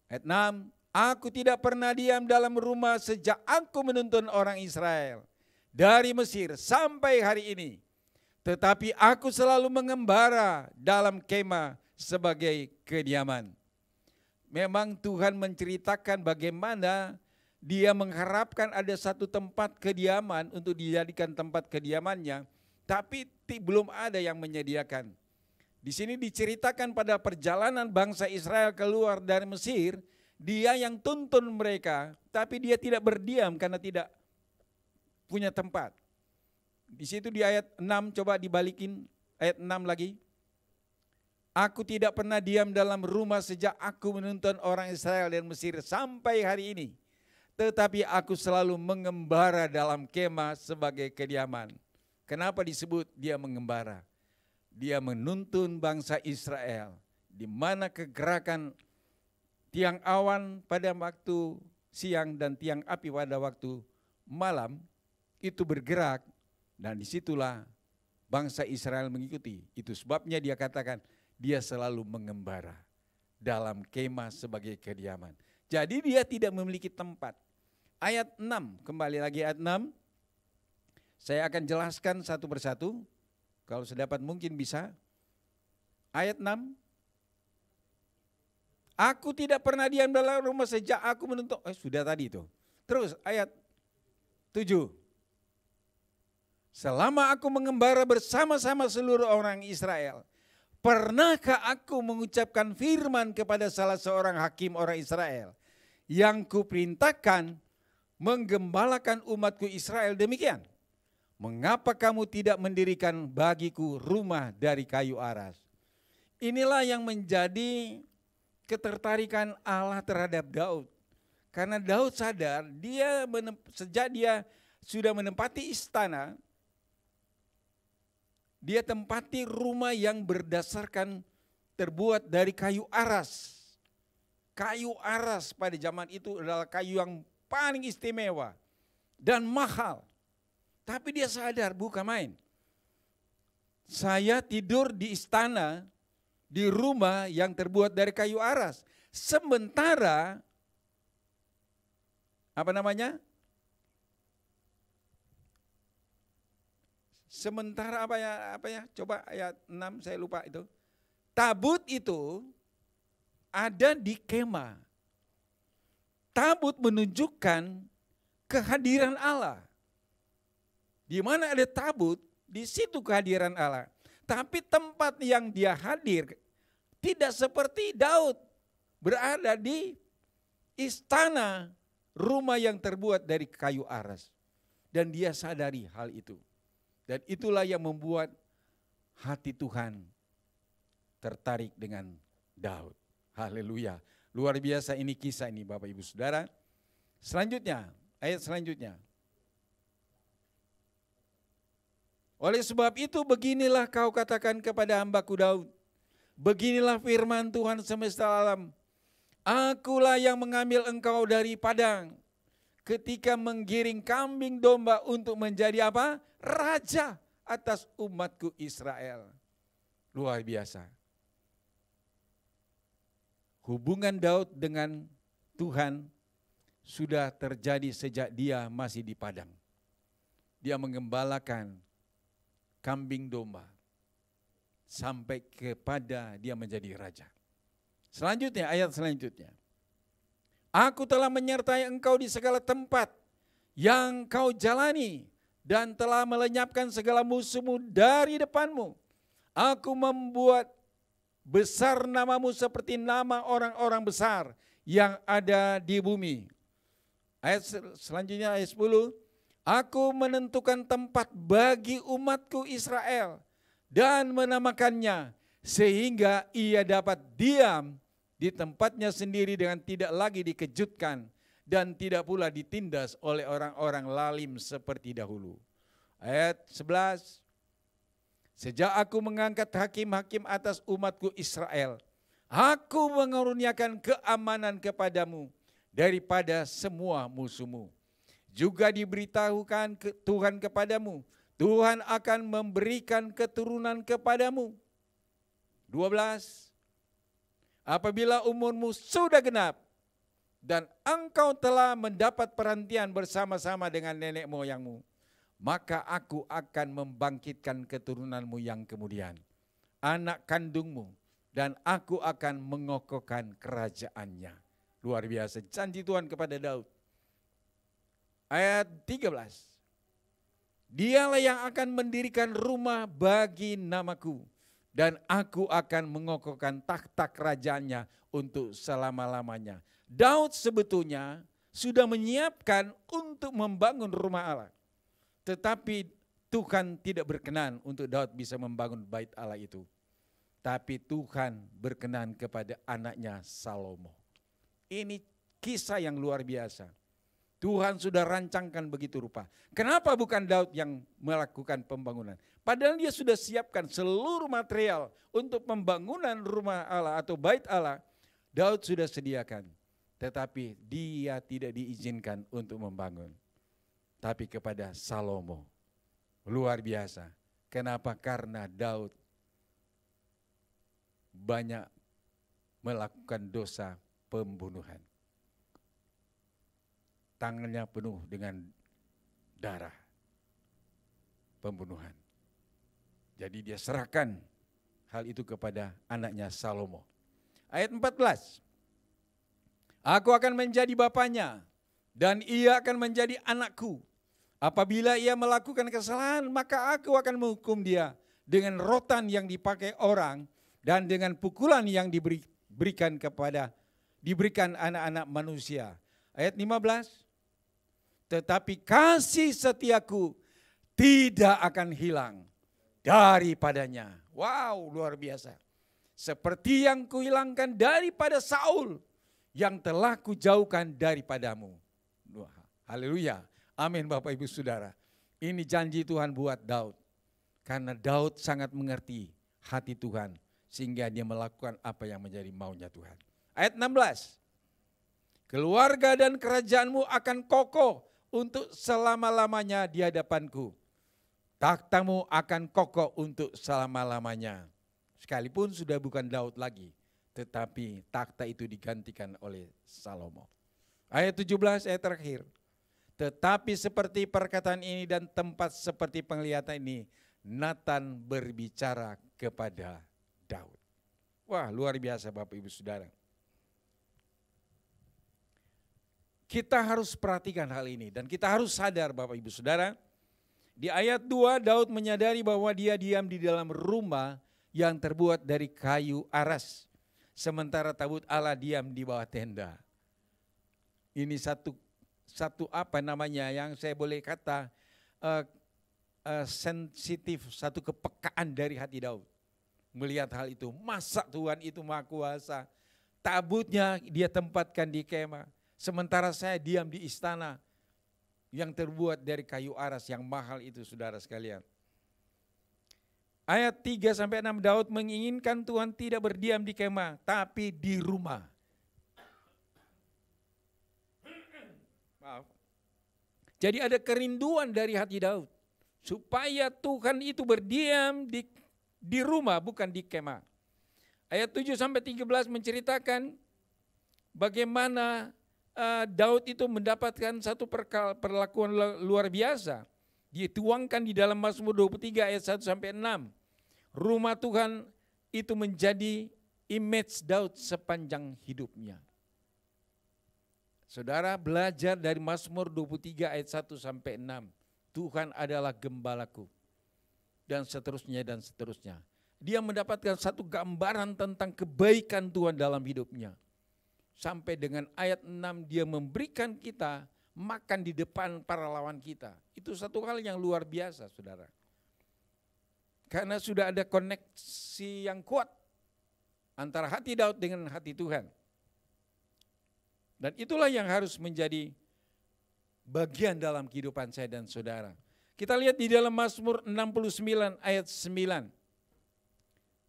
Ayat 6. Aku tidak pernah diam dalam rumah sejak aku menuntun orang Israel dari Mesir sampai hari ini. Tetapi aku selalu mengembara dalam kemah sebagai kediaman. Memang Tuhan menceritakan bagaimana dia mengharapkan ada satu tempat kediaman untuk dijadikan tempat kediamannya. Tapi belum ada yang menyediakan. Di sini diceritakan pada perjalanan bangsa Israel keluar dari Mesir, dia yang tuntun mereka, tapi dia tidak berdiam karena tidak punya tempat. Di situ di ayat 6, coba dibalikin ayat 6 lagi. Aku tidak pernah diam dalam rumah sejak aku menuntun orang Israel dan Mesir sampai hari ini. Tetapi aku selalu mengembara dalam kemah sebagai kediaman. Kenapa disebut dia mengembara? Dia menuntun bangsa Israel, di mana kegerakan tiang awan pada waktu siang dan tiang api pada waktu malam itu bergerak, dan disitulah bangsa Israel mengikuti. Itu sebabnya dia katakan dia selalu mengembara dalam kemah sebagai kediaman. Jadi dia tidak memiliki tempat. Ayat 6, kembali lagi ayat 6. Saya akan jelaskan satu persatu, kalau sedapat mungkin bisa. Ayat 6. Aku tidak pernah diam dalam rumah sejak aku menuntut. Sudah tadi itu. Terus ayat 7. Selama aku mengembara bersama-sama seluruh orang Israel, pernahkah aku mengucapkan firman kepada salah seorang hakim orang Israel yang kuperintahkan menggembalakan umatku Israel demikian? Mengapa kamu tidak mendirikan bagiku rumah dari kayu aras? Inilah yang menjadi ketertarikan Allah terhadap Daud. Karena Daud sadar sejak dia sudah menempati istana, dia tempati rumah yang berdasarkan terbuat dari kayu aras. Kayu aras pada zaman itu adalah kayu yang paling istimewa. dan mahal. Tapi dia sadar bukan main. Saya tidur di istana, di rumah yang terbuat dari kayu aras. Sementara, sementara apa ya? Coba ayat 6 saya lupa itu. Tabut itu ada di kemah. Tabut menunjukkan kehadiran Allah. Di mana ada tabut, di situ kehadiran Allah. Tapi tempat yang dia hadir tidak seperti Daud berada di istana rumah yang terbuat dari kayu aras. Dan dia sadari hal itu. Dan itulah yang membuat hati Tuhan tertarik dengan Daud. Haleluya. Luar biasa ini kisah ini Bapak Ibu Saudara. Selanjutnya, ayat selanjutnya. Oleh sebab itu beginilah kau katakan kepada hambaku Daud. Beginilah firman Tuhan semesta alam. Akulah yang mengambil engkau dari padang. Ketika menggiring kambing domba untuk menjadi apa? Raja atas umatku Israel. Luar biasa. Hubungan Daud dengan Tuhan sudah terjadi sejak dia masih di padang. Dia mengembalakan kambing domba sampai kepada dia menjadi raja. Selanjutnya, ayat selanjutnya. Aku telah menyertai engkau di segala tempat yang kau jalani dan telah melenyapkan segala musuhmu dari depanmu. Aku membuat besar namamu seperti nama orang-orang besar yang ada di bumi. Ayat selanjutnya ayat 10. Aku menentukan tempat bagi umatku Israel dan menamakannya sehingga ia dapat diam di tempatnya sendiri dengan tidak lagi dikejutkan dan tidak pula ditindas oleh orang-orang lalim seperti dahulu. Ayat 11. Sejak aku mengangkat hakim-hakim atas umatku Israel, aku mengaruniakan keamanan kepadamu daripada semua musuhmu. Juga diberitahukan Tuhan kepadamu, Tuhan akan memberikan keturunan kepadamu. 12. Apabila umurmu sudah genap dan engkau telah mendapat perhentian bersama-sama dengan nenek moyangmu, maka aku akan membangkitkan keturunanmu yang kemudian, anak kandungmu, dan aku akan mengokohkan kerajaannya. Luar biasa janji Tuhan kepada Daud. Ayat 13. Dialah yang akan mendirikan rumah bagi namaku, dan aku akan mengokohkan takhta kerajaannya untuk selama-lamanya. Daud sebetulnya sudah menyiapkan untuk membangun rumah Allah. Tetapi Tuhan tidak berkenan untuk Daud bisa membangun bait Allah itu. Tapi Tuhan berkenan kepada anaknya Salomo. Ini kisah yang luar biasa. Tuhan sudah rancangkan begitu rupa. Kenapa bukan Daud yang melakukan pembangunan? Padahal dia sudah siapkan seluruh material untuk pembangunan rumah Allah atau bait Allah. Daud sudah sediakan. Tetapi dia tidak diizinkan untuk membangun. Tapi kepada Salomo. Luar biasa. Kenapa? Karena Daud banyak melakukan dosa pembunuhan. Tangannya penuh dengan darah pembunuhan. Jadi dia serahkan hal itu kepada anaknya Salomo. Ayat 14. Aku akan menjadi bapaknya dan ia akan menjadi anakku. Apabila ia melakukan kesalahan, maka aku akan menghukum dia dengan rotan yang dipakai orang dan dengan pukulan yang diberikan anak-anak manusia. Ayat 15. Tetapi kasih setiaku tidak akan hilang daripadanya. Wow, luar biasa. Seperti yang kuhilangkan daripada Saul yang telah kujauhkan daripadamu. Haleluya. Amin Bapak Ibu Saudara. Ini janji Tuhan buat Daud. Karena Daud sangat mengerti hati Tuhan. Sehingga dia melakukan apa yang menjadi maunya Tuhan. Ayat 16. Keluarga dan kerajaanmu akan kokoh untuk selama-lamanya di hadapanku. Takhtamu akan kokoh untuk selama-lamanya. Sekalipun sudah bukan Daud lagi, tetapi takhta itu digantikan oleh Salomo. Ayat 17 ayat terakhir. Tetapi seperti perkataan ini dan tempat seperti penglihatan ini, Nathan berbicara kepada Daud. Wah, luar biasa Bapak Ibu Saudara. Kita harus perhatikan hal ini dan kita harus sadar Bapak Ibu Saudara. Di ayat 2 Daud menyadari bahwa dia diam di dalam rumah yang terbuat dari kayu aras. Sementara tabut Allah diam di bawah tenda. Ini satu apa namanya yang saya boleh kata sensitif, satu kepekaan dari hati Daud. Melihat hal itu, masa Tuhan itu Maha Kuasa. Tabutnya dia tempatkan di kemah. Sementara saya diam di istana yang terbuat dari kayu aras yang mahal itu saudara sekalian. Ayat 3-6 Daud menginginkan Tuhan tidak berdiam di kemah tapi di rumah. Maaf. Jadi ada kerinduan dari hati Daud supaya Tuhan itu berdiam di rumah bukan di kemah. Ayat 7-13 menceritakan bagaimana Daud itu mendapatkan satu perlakuan luar biasa. Dituangkan di dalam Mazmur 23 ayat 1-6. Rumah Tuhan itu menjadi image Daud sepanjang hidupnya. Saudara belajar dari Mazmur 23 ayat 1-6. Tuhan adalah gembalaku. Dan seterusnya dan seterusnya. Dia mendapatkan satu gambaran tentang kebaikan Tuhan dalam hidupnya. Sampai dengan ayat 6 dia memberikan kita makan di depan para lawan kita. Itu satu hal yang luar biasa saudara. Karena sudah ada koneksi yang kuat antara hati Daud dengan hati Tuhan. Dan itulah yang harus menjadi bagian dalam kehidupan saya dan saudara. Kita lihat di dalam Mazmur 69 ayat 9.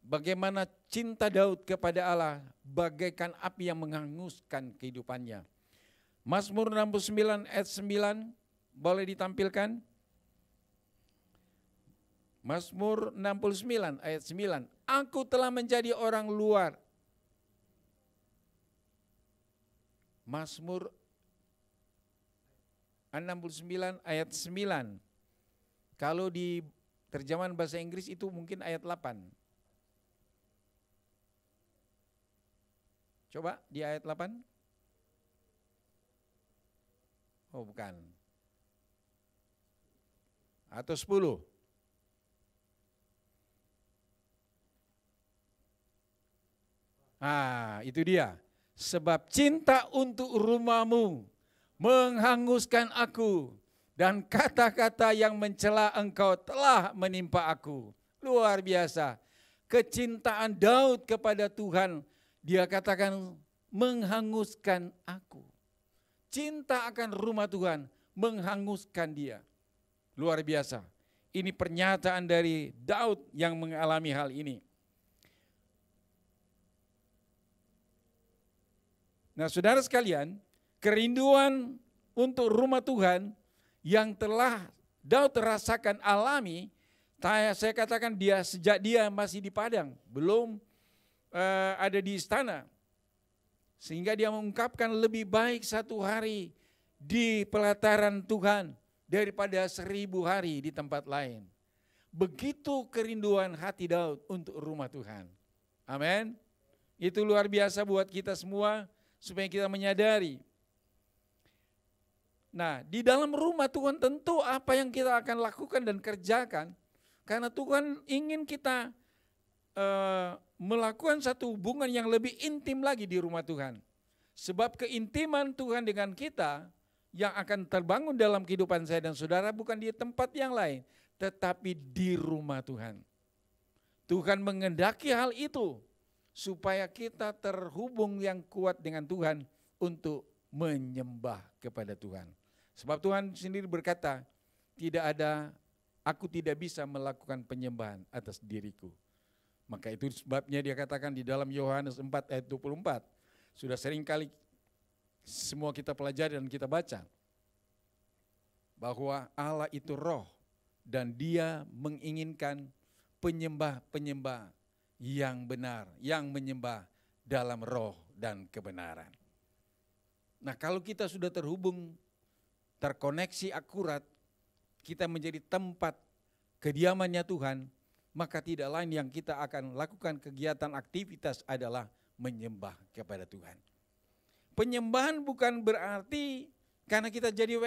Bagaimana cinta Daud kepada Allah bagaikan api yang menghanguskan kehidupannya. Mazmur 69 ayat 9 boleh ditampilkan. Mazmur 69 ayat 9. Aku telah menjadi orang luar. Mazmur 69 ayat 9. Kalau di terjemahan bahasa Inggris itu mungkin ayat 8. Coba di ayat 8. Oh bukan. Atau 10. Itu dia. Sebab cinta untuk rumahmu menghanguskan aku. Dan kata-kata yang mencela engkau telah menimpa aku. Luar biasa. Kecintaan Daud kepada Tuhan. Dia katakan menghanguskan aku. Cinta akan rumah Tuhan menghanguskan dia. Luar biasa. Ini pernyataan dari Daud yang mengalami hal ini. Nah saudara sekalian, kerinduan untuk rumah Tuhan yang telah Daud rasakan alami, saya katakan dia sejak dia masih di padang, belum ada di istana. Sehingga dia mengungkapkan lebih baik satu hari di pelataran Tuhan daripada 1000 hari di tempat lain. Begitu kerinduan hati Daud untuk rumah Tuhan. Amin. Itu luar biasa buat kita semua supaya kita menyadari. Nah, di dalam rumah Tuhan tentu apa yang kita akan lakukan dan kerjakan. Karena Tuhan ingin kita melakukan satu hubungan yang lebih intim lagi di rumah Tuhan. Sebab keintiman Tuhan dengan kita yang akan terbangun dalam kehidupan saya dan saudara bukan di tempat yang lain, tetapi di rumah Tuhan. Tuhan mengendaki hal itu supaya kita terhubung yang kuat dengan Tuhan untuk menyembah kepada Tuhan. Sebab Tuhan sendiri berkata, aku tidak bisa melakukan penyembahan atas diriku. Maka itu sebabnya dia katakan di dalam Yohanes 4 ayat 24. Sudah sering kali semua kita pelajari dan kita baca. bahwa Allah itu roh dan Dia menginginkan penyembah-penyembah yang benar, yang menyembah dalam roh dan kebenaran. Nah, kalau kita sudah terhubung, terkoneksi akurat, kita menjadi tempat kediamannya Tuhan, maka tidak lain yang kita akan lakukan kegiatan aktivitas adalah menyembah kepada Tuhan. Penyembahan bukan berarti karena kita jadi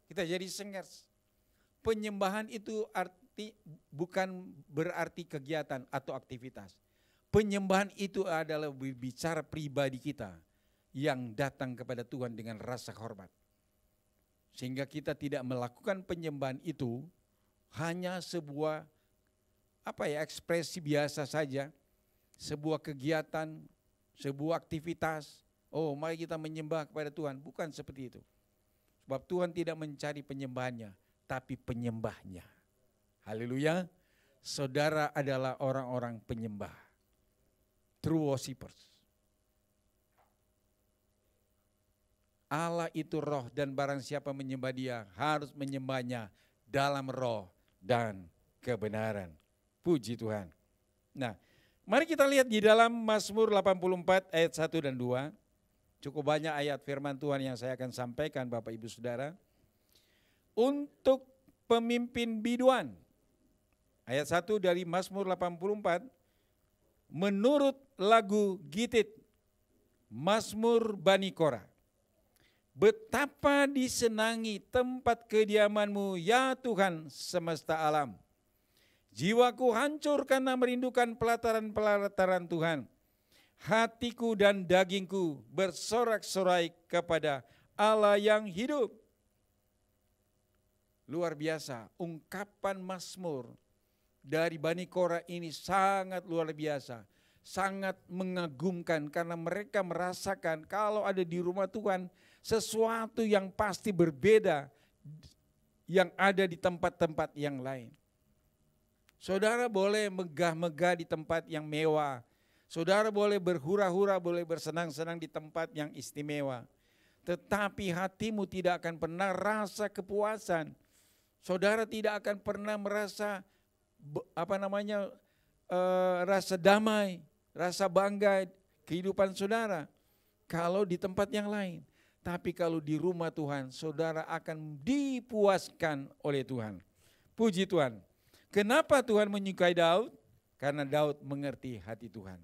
kita jadi sengers. Penyembahan itu bukan berarti kegiatan atau aktivitas. Penyembahan itu adalah berbicara pribadi kita yang datang kepada Tuhan dengan rasa hormat. Sehingga kita tidak melakukan penyembahan itu hanya sebuah ekspresi biasa saja, sebuah kegiatan, sebuah aktivitas. Oh, mari kita menyembah kepada Tuhan. Bukan seperti itu. Sebab Tuhan tidak mencari penyembahannya, tapi penyembahnya. Haleluya. Saudara adalah orang-orang penyembah. True worshipers. Allah itu roh dan barang siapa menyembah Dia harus menyembahnya dalam roh dan kebenaran. Puji Tuhan. Nah, mari kita lihat di dalam Mazmur 84 ayat 1 dan 2. Cukup banyak ayat firman Tuhan yang saya akan sampaikan Bapak Ibu Saudara. Untuk pemimpin biduan. Ayat 1 dari Mazmur 84. Menurut lagu Gitit, Mazmur Bani Korah. Betapa disenangi tempat kediaman-Mu ya Tuhan semesta alam. Jiwaku hancur karena merindukan pelataran-pelataran Tuhan. Hatiku dan dagingku bersorak-sorai kepada Allah yang hidup. Luar biasa, ungkapan Mazmur dari Bani Korah ini sangat luar biasa. Sangat mengagumkan karena mereka merasakan kalau ada di rumah Tuhan sesuatu yang pasti berbeda yang ada di tempat-tempat yang lain. Saudara boleh megah-megah di tempat yang mewah. Saudara boleh berhura-hura, boleh bersenang-senang di tempat yang istimewa. Tetapi hatimu tidak akan pernah rasa kepuasan. Saudara tidak akan pernah merasa rasa damai, rasa bangga kehidupan saudara kalau di tempat yang lain. Tapi kalau di rumah Tuhan, saudara akan dipuaskan oleh Tuhan. Puji Tuhan. Kenapa Tuhan menyukai Daud? Karena Daud mengerti hati Tuhan.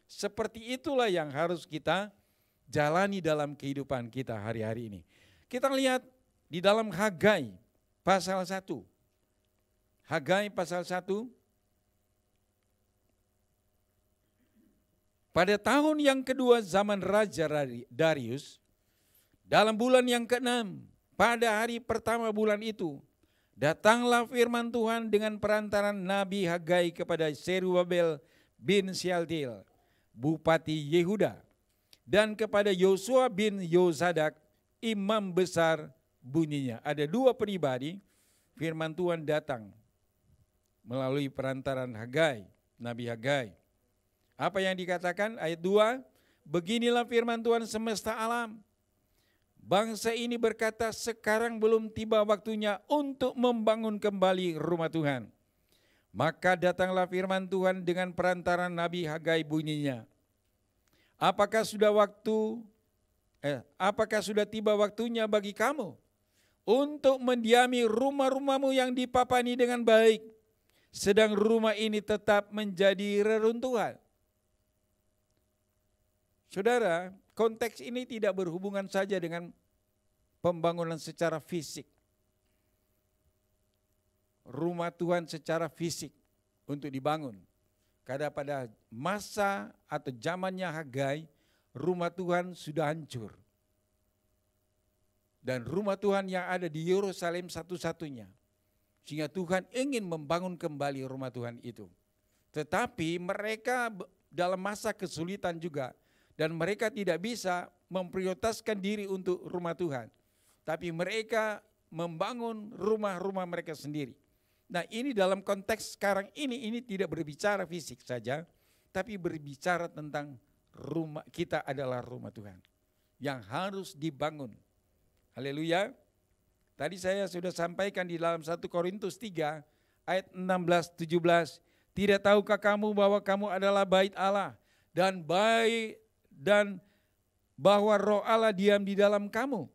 Seperti itulah yang harus kita jalani dalam kehidupan kita hari-hari ini. Kita lihat di dalam Hagai pasal 1. Hagai pasal 1. Pada tahun yang kedua zaman Raja Darius, dalam bulan yang ke-6, pada hari pertama bulan itu, datanglah firman Tuhan dengan perantaran Nabi Hagai kepada Serubabel bin Syaltiel, Bupati Yehuda, dan kepada Yosua bin Yozadak, imam besar bunyinya. Ada dua pribadi, firman Tuhan datang melalui perantaran Hagai, Nabi Hagai. Apa yang dikatakan? Ayat 2, beginilah firman Tuhan semesta alam. Bangsa ini berkata, sekarang belum tiba waktunya untuk membangun kembali rumah Tuhan. Maka datanglah firman Tuhan dengan perantaran Nabi Hagai bunyinya. Apakah sudah tiba waktunya bagi kamu untuk mendiami rumah-rumahmu yang dipapani dengan baik, sedang rumah ini tetap menjadi reruntuhan? Saudara, konteks ini tidak berhubungan saja dengan pembangunan secara fisik. Rumah Tuhan secara fisik untuk dibangun. Karena pada masa atau zamannya Hagai, rumah Tuhan sudah hancur. Dan rumah Tuhan yang ada di Yerusalem satu-satunya. Sehingga Tuhan ingin membangun kembali rumah Tuhan itu. Tetapi mereka dalam masa kesulitan juga. Dan mereka tidak bisa memprioritaskan diri untuk rumah Tuhan. Tapi mereka membangun rumah-rumah mereka sendiri. Nah, ini dalam konteks sekarang ini tidak berbicara fisik saja, tapi berbicara tentang rumah kita adalah rumah Tuhan yang harus dibangun. Haleluya. Tadi saya sudah sampaikan di dalam 1 Korintus 3 ayat 16-17. Tidak tahukah kamu bahwa kamu adalah bait Allah dan bahwa Roh Allah diam di dalam kamu?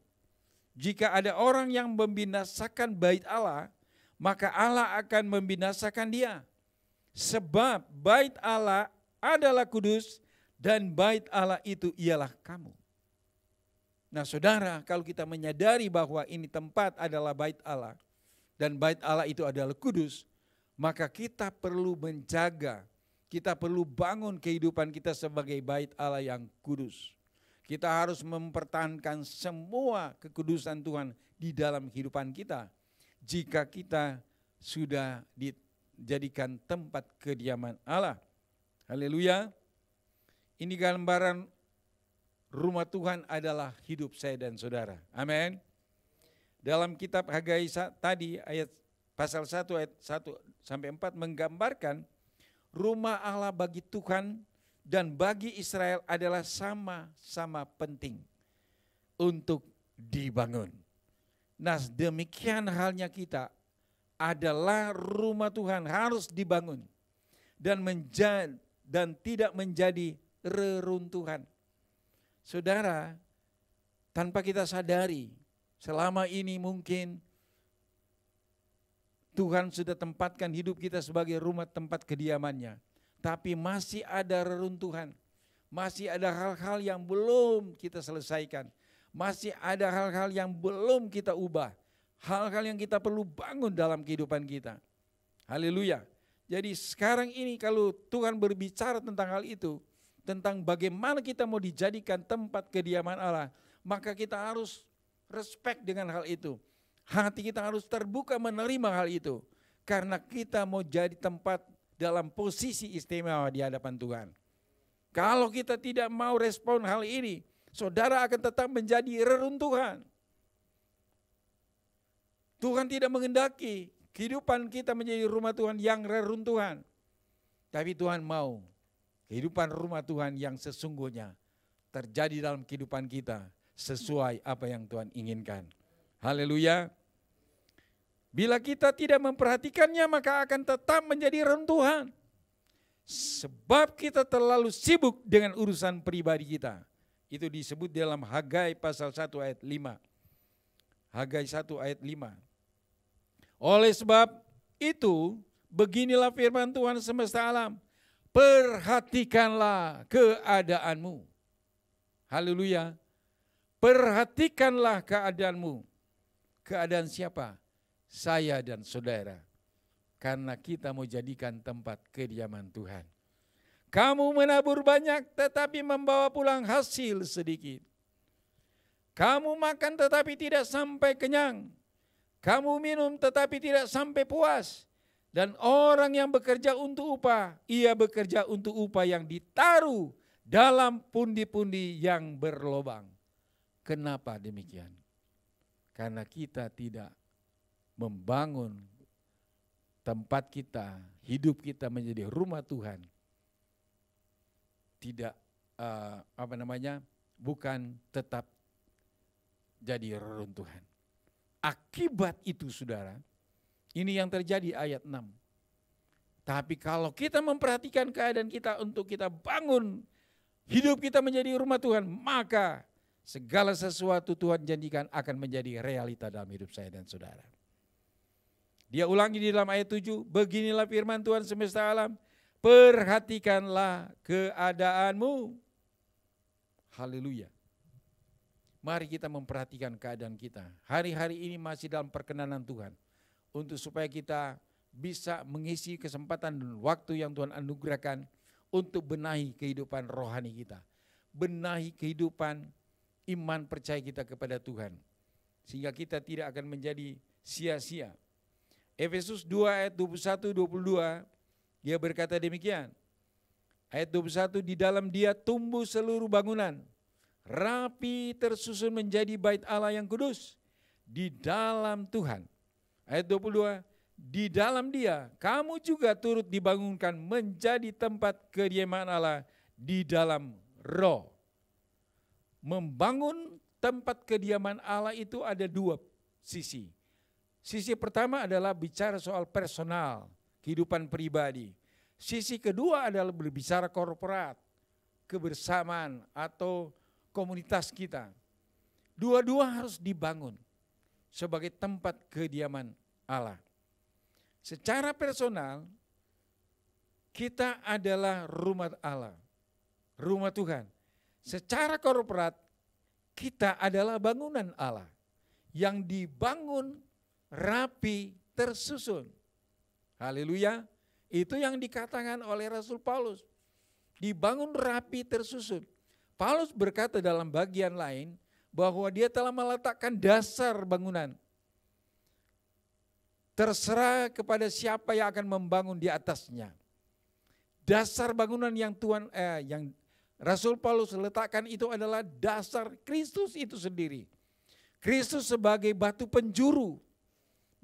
Jika ada orang yang membinasakan bait Allah, maka Allah akan membinasakan dia. Sebab bait Allah adalah kudus dan bait Allah itu ialah kamu. Nah saudara, kalau kita menyadari bahwa ini tempat adalah bait Allah dan bait Allah itu adalah kudus, maka kita perlu menjaga, kita perlu bangun kehidupan kita sebagai bait Allah yang kudus. Kita harus mempertahankan semua kekudusan Tuhan di dalam kehidupan kita. Jika kita sudah dijadikan tempat kediaman Allah. Haleluya. Ini gambaran rumah Tuhan adalah hidup saya dan saudara. Amin. Dalam kitab Hagai tadi ayat pasal 1 ayat 1 sampai 4 menggambarkan rumah Allah bagi Tuhan dan bagi Israel adalah sama-sama penting untuk dibangun. Nah, demikian halnya kita adalah rumah Tuhan harus dibangun dan tidak menjadi reruntuhan. Saudara, tanpa kita sadari, selama ini mungkin Tuhan sudah tempatkan hidup kita sebagai rumah tempat kediamannya. Tapi masih ada reruntuhan, masih ada hal-hal yang belum kita selesaikan. Masih ada hal-hal yang belum kita ubah. Hal-hal yang kita perlu bangun dalam kehidupan kita. Haleluya. Jadi sekarang ini kalau Tuhan berbicara tentang hal itu, tentang bagaimana kita mau dijadikan tempat kediaman Allah, maka kita harus respect dengan hal itu. Hati kita harus terbuka menerima hal itu. Karena kita mau jadi tempat dalam posisi istimewa di hadapan Tuhan. Kalau kita tidak mau respon hal ini, saudara akan tetap menjadi reruntuhan. Tuhan tidak menghendaki kehidupan kita menjadi rumah Tuhan yang reruntuhan. Tapi Tuhan mau kehidupan rumah Tuhan yang sesungguhnya terjadi dalam kehidupan kita sesuai apa yang Tuhan inginkan. Haleluya. Bila kita tidak memperhatikannya maka akan tetap menjadi reruntuhan. Sebab kita terlalu sibuk dengan urusan pribadi kita. Itu disebut dalam Hagai pasal 1 ayat 5. Hagai 1 ayat 5. Oleh sebab itu beginilah firman Tuhan semesta alam. Perhatikanlah keadaanmu. Haleluya. Perhatikanlah keadaanmu. Keadaan siapa? Saya dan saudara. Karena kita mau jadikan tempat kediaman Tuhan. Kamu menabur banyak tetapi membawa pulang hasil sedikit. Kamu makan tetapi tidak sampai kenyang. Kamu minum tetapi tidak sampai puas. Dan orang yang bekerja untuk upah, ia bekerja untuk upah yang ditaruh dalam pundi-pundi yang berlobang. Kenapa demikian? Karena kita tidak membangun tempat kita, hidup kita menjadi rumah Tuhan. Tidak bukan tetap jadi reruntuhan. Akibat itu saudara, ini yang terjadi ayat 6. Tapi kalau kita memperhatikan keadaan kita untuk kita bangun hidup kita menjadi rumah Tuhan, maka segala sesuatu Tuhan janjikan akan menjadi realita dalam hidup saya dan saudara. Dia ulangi di dalam ayat 7, beginilah firman Tuhan semesta alam, perhatikanlah keadaanmu. Haleluya. Mari kita memperhatikan keadaan kita. Hari-hari ini masih dalam perkenanan Tuhan. Untuk supaya kita bisa mengisi kesempatan dan waktu yang Tuhan anugerahkan untuk benahi kehidupan rohani kita. Benahi kehidupan iman percaya kita kepada Tuhan. Sehingga kita tidak akan menjadi sia-sia. Efesus 2 ayat 21-22 dia berkata demikian. Ayat 21, di dalam dia tumbuh seluruh bangunan. Rapi tersusun menjadi bait Allah yang kudus. Di dalam Tuhan. Ayat 22, di dalam dia kamu juga turut dibangunkan menjadi tempat kediaman Allah di dalam Roh. Membangun tempat kediaman Allah itu ada dua sisi. Sisi pertama adalah bicara soal personal, kehidupan pribadi. Sisi kedua adalah berbicara korporat, kebersamaan atau komunitas kita. Dua-dua harus dibangun sebagai tempat kediaman Allah. Secara personal, kita adalah rumah Allah, rumah Tuhan. Secara korporat, kita adalah bangunan Allah yang dibangun rapi, tersusun. Haleluya. Itu yang dikatakan oleh Rasul Paulus. Dibangun rapi, tersusun. Paulus berkata dalam bagian lain bahwa dia telah meletakkan dasar bangunan. Terserah kepada siapa yang akan membangun di atasnya. Dasar bangunan yang yang Rasul Paulus letakkan itu adalah dasar Kristus itu sendiri. Kristus sebagai batu penjuru.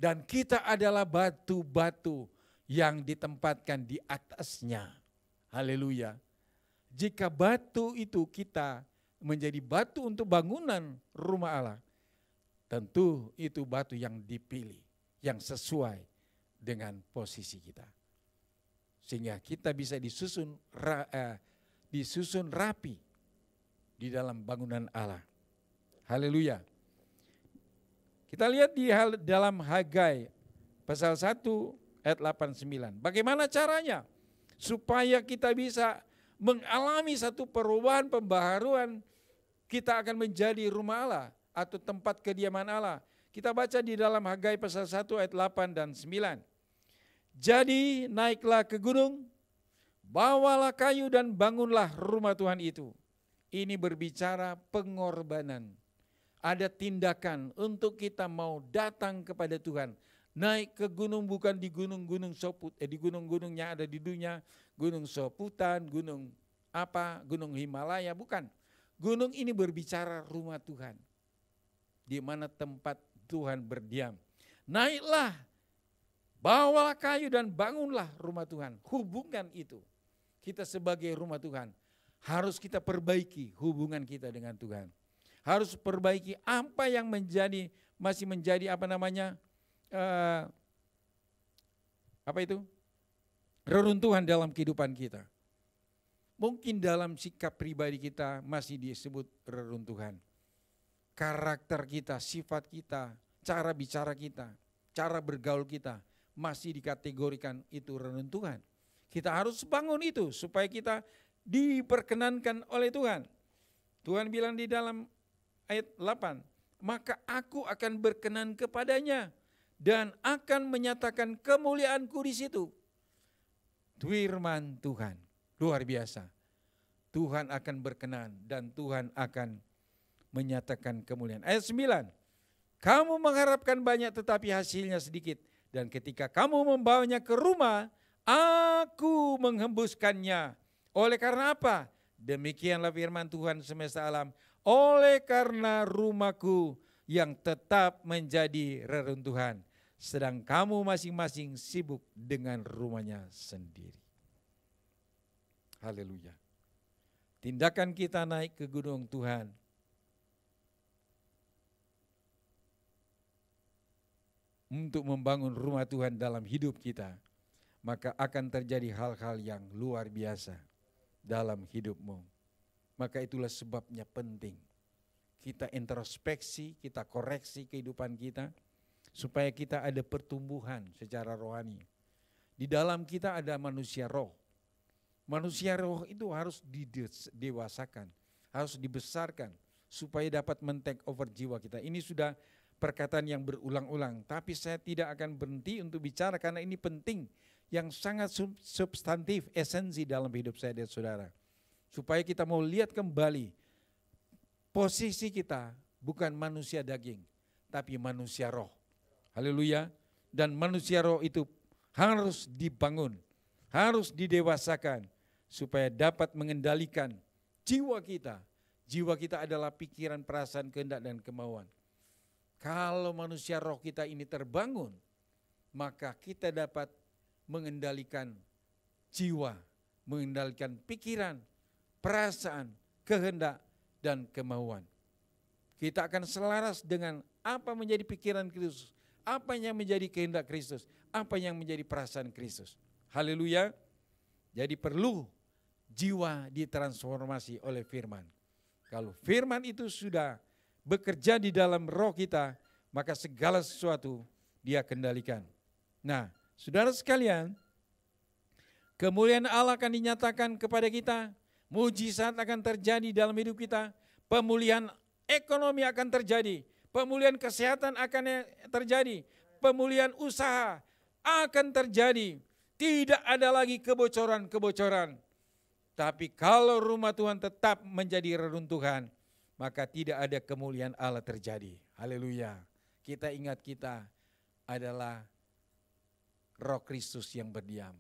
Dan kita adalah batu-batu yang ditempatkan di atasnya. Haleluya. Jika batu itu kita menjadi batu untuk bangunan rumah Allah, tentu itu batu yang dipilih, yang sesuai dengan posisi kita. Sehingga kita bisa disusun rapi di dalam bangunan Allah. Haleluya. Kita lihat dalam Hagai pasal 1 ayat 8-9. Bagaimana caranya supaya kita bisa mengalami satu perubahan, pembaharuan, kita akan menjadi rumah Allah atau tempat kediaman Allah. Kita baca di dalam Hagai pasal 1 ayat 8 dan 9. Jadi naiklah ke gunung, bawalah kayu dan bangunlah rumah Tuhan itu. Ini berbicara pengorbanan. Ada tindakan untuk kita mau datang kepada Tuhan. Naik ke gunung bukan di gunung-gunung di gunung-gunung yang ada di dunia, gunung Soputan, gunung Himalaya, bukan. Gunung ini berbicara rumah Tuhan. Di mana tempat Tuhan berdiam. Naiklah, bawalah kayu dan bangunlah rumah Tuhan. Hubungan itu. Kita sebagai rumah Tuhan harus kita perbaiki hubungan kita dengan Tuhan. Harus perbaiki apa yang masih menjadi reruntuhan dalam kehidupan kita. Mungkin dalam sikap pribadi kita masih disebut reruntuhan. Karakter kita, sifat kita, cara bicara kita, cara bergaul kita masih dikategorikan itu reruntuhan. Kita harus bangun itu supaya kita diperkenankan oleh Tuhan. Tuhan bilang di dalam ayat 8, maka aku akan berkenan kepadanya dan akan menyatakan kemuliaanku di situ. Firman Tuhan, luar biasa. Tuhan akan berkenan dan Tuhan akan menyatakan kemuliaan. Ayat 9, kamu mengharapkan banyak tetapi hasilnya sedikit. Dan ketika kamu membawanya ke rumah, aku menghembuskannya. Oleh karena apa? Demikianlah firman Tuhan semesta alam. Oleh karena rumahku yang tetap menjadi reruntuhan. Sedang kamu masing-masing sibuk dengan rumahnya sendiri. Haleluya. Tindakan kita naik ke gunung Tuhan. Untuk membangun rumah Tuhan dalam hidup kita. Maka akan terjadi hal-hal yang luar biasa dalam hidupmu. Maka itulah sebabnya penting kita introspeksi, kita koreksi kehidupan kita supaya kita ada pertumbuhan secara rohani. Di dalam kita ada manusia roh. Manusia roh itu harus didewasakan, harus dibesarkan supaya dapat men-take over jiwa kita. Ini sudah perkataan yang berulang-ulang, tapi saya tidak akan berhenti untuk bicara karena ini penting, yang sangat substantif, esensi dalam hidup saya dan saudara. Supaya kita mau lihat kembali posisi kita bukan manusia daging, tapi manusia roh. Haleluya. Dan manusia roh itu harus dibangun, harus didewasakan supaya dapat mengendalikan jiwa kita. Jiwa kita adalah pikiran, perasaan, kehendak, dan kemauan. Kalau manusia roh kita ini terbangun, maka kita dapat mengendalikan jiwa, mengendalikan pikiran, perasaan, kehendak, dan kemauan. Kita akan selaras dengan apa menjadi pikiran Kristus, Apa yang menjadi kehendak Kristus? Apa yang menjadi perasaan Kristus? Haleluya. Jadi perlu jiwa ditransformasi oleh firman. Kalau firman itu sudah bekerja di dalam roh kita, maka segala sesuatu dia kendalikan. Nah, saudara sekalian, kemuliaan Allah akan dinyatakan kepada kita, mujizat akan terjadi dalam hidup kita, pemulihan ekonomi akan terjadi, pemulihan kesehatan akan terjadi, pemulihan usaha akan terjadi. Tidak ada lagi kebocoran-kebocoran. Tapi kalau rumah Tuhan tetap menjadi reruntuhan, maka tidak ada kemuliaan Allah terjadi. Haleluya. Kita ingat kita adalah Roh Kristus yang berdiam.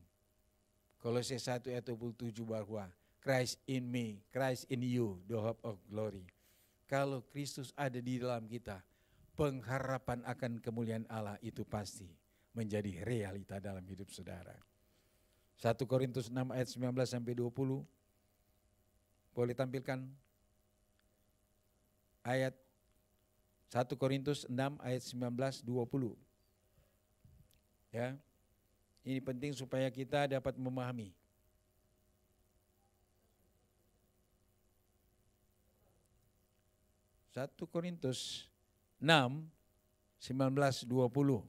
Kolose 1 ayat 27 bahwa Christ in me, Christ in you, the hope of glory. Kalau Kristus ada di dalam kita, pengharapan akan kemuliaan Allah itu pasti menjadi realita dalam hidup saudara. 1 Korintus 6 ayat 19 sampai 20. Boleh tampilkan ayat 1 Korintus 6 ayat 19 20. Ya. Ini penting supaya kita dapat memahami. 1 Korintus 6 19 20.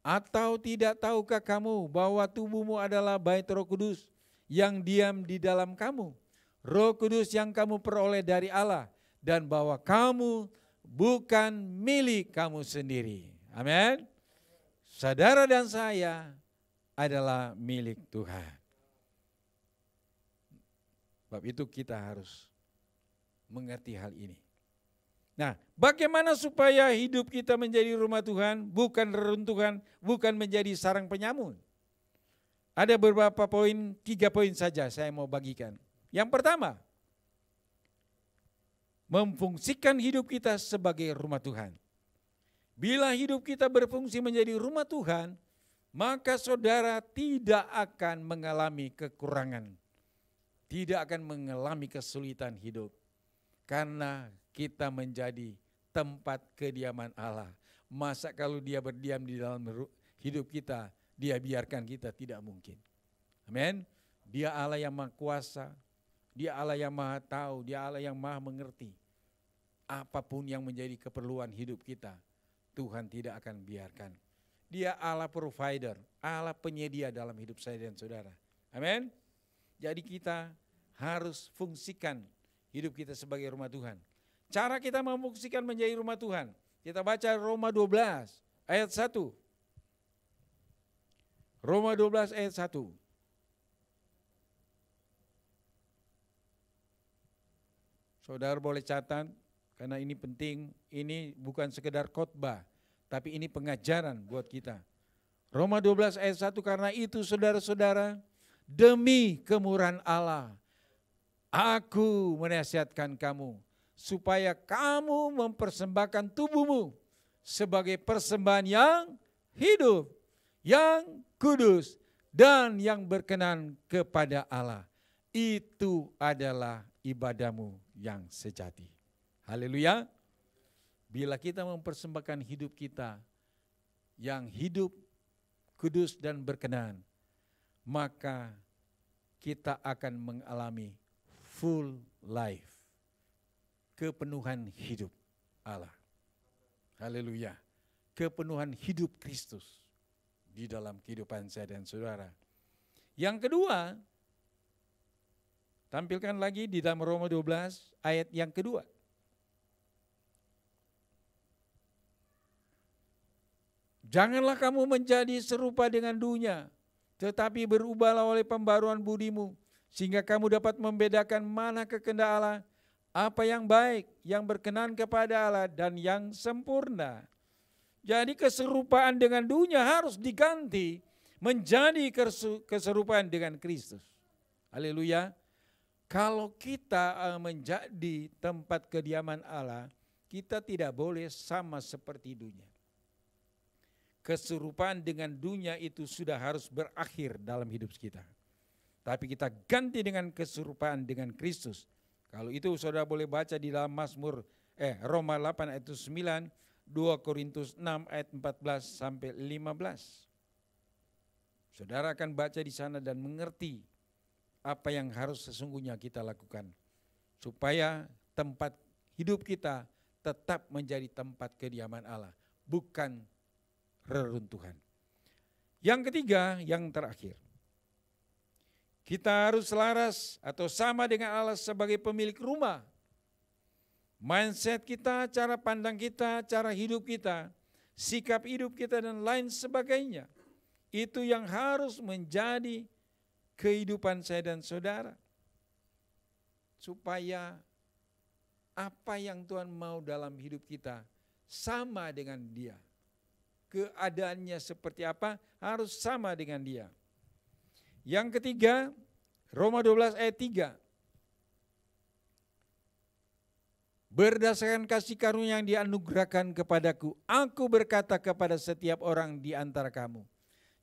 Atau tidak tahukah kamu bahwa tubuhmu adalah bait Roh Kudus yang diam di dalam kamu, Roh Kudus yang kamu peroleh dari Allah, dan bahwa kamu bukan milik kamu sendiri. Amin. Saudara dan saya adalah milik Tuhan. Sebab itu kita harus mengerti hal ini. Nah, bagaimana supaya hidup kita menjadi rumah Tuhan, bukan reruntuhan, bukan menjadi sarang penyamun? Ada beberapa poin, 3 poin saja saya mau bagikan. Yang pertama, memfungsikan hidup kita sebagai rumah Tuhan. Bila hidup kita berfungsi menjadi rumah Tuhan, maka saudara tidak akan mengalami kekurangan, tidak akan mengalami kesulitan hidup. Karena kita menjadi tempat kediaman Allah. Masa kalau dia berdiam di dalam hidup kita, dia biarkan kita? Tidak mungkin. Amin. Dia Allah yang maha kuasa, dia Allah yang maha tahu, dia Allah yang maha mengerti. Apapun yang menjadi keperluan hidup kita, Tuhan tidak akan biarkan. Dia Allah provider, Allah penyedia dalam hidup saya dan saudara. Amin. Jadi kita harus fungsikan hidup kita sebagai rumah Tuhan. Cara kita memfungsikan menjadi rumah Tuhan. Kita baca Roma 12 ayat 1. Roma 12 ayat 1. Saudara boleh catat, karena ini penting. Ini bukan sekedar khotbah, tapi ini pengajaran buat kita. Roma 12 ayat 1, karena itu saudara-saudara, demi kemurahan Allah, aku menasihatkan kamu, supaya kamu mempersembahkan tubuhmu sebagai persembahan yang hidup, yang kudus, dan yang berkenan kepada Allah. Itu adalah ibadahmu yang sejati. Haleluya. Bila kita mempersembahkan hidup kita yang hidup, kudus, dan berkenan, maka kita akan mengalami full life. Kepenuhan hidup Allah. Haleluya. Kepenuhan hidup Kristus di dalam kehidupan saya dan saudara. Yang kedua, tampilkan lagi di dalam Roma 12 ayat yang kedua. Janganlah kamu menjadi serupa dengan dunia, tetapi berubahlah oleh pembaruan budimu, sehingga kamu dapat membedakan mana kehendak Allah, apa yang baik, yang berkenan kepada Allah, dan yang sempurna. Jadi keserupaan dengan dunia harus diganti menjadi keserupaan dengan Kristus. Haleluya. Kalau kita menjadi tempat kediaman Allah, kita tidak boleh sama seperti dunia. Keserupaan dengan dunia itu sudah harus berakhir dalam hidup kita. Tapi kita ganti dengan keserupaan dengan Kristus. Kalau itu saudara boleh baca di dalam Roma 8 ayat 9, 2 Korintus 6 ayat 14 sampai 15. Saudara akan baca di sana dan mengerti apa yang harus sesungguhnya kita lakukan supaya tempat hidup kita tetap menjadi tempat kediaman Allah, bukan reruntuhan. Yang ketiga, yang terakhir, kita harus selaras atau sama dengan Allah sebagai pemilik rumah. Mindset kita, cara pandang kita, cara hidup kita, sikap hidup kita dan lain sebagainya. Itu yang harus menjadi kehidupan saya dan saudara. Supaya apa yang Tuhan mau dalam hidup kita sama dengan Dia. Keadaannya seperti apa harus sama dengan Dia. Yang ketiga, Roma 12 ayat 3. Berdasarkan kasih karunia yang dianugerahkan kepadaku, aku berkata kepada setiap orang di antara kamu,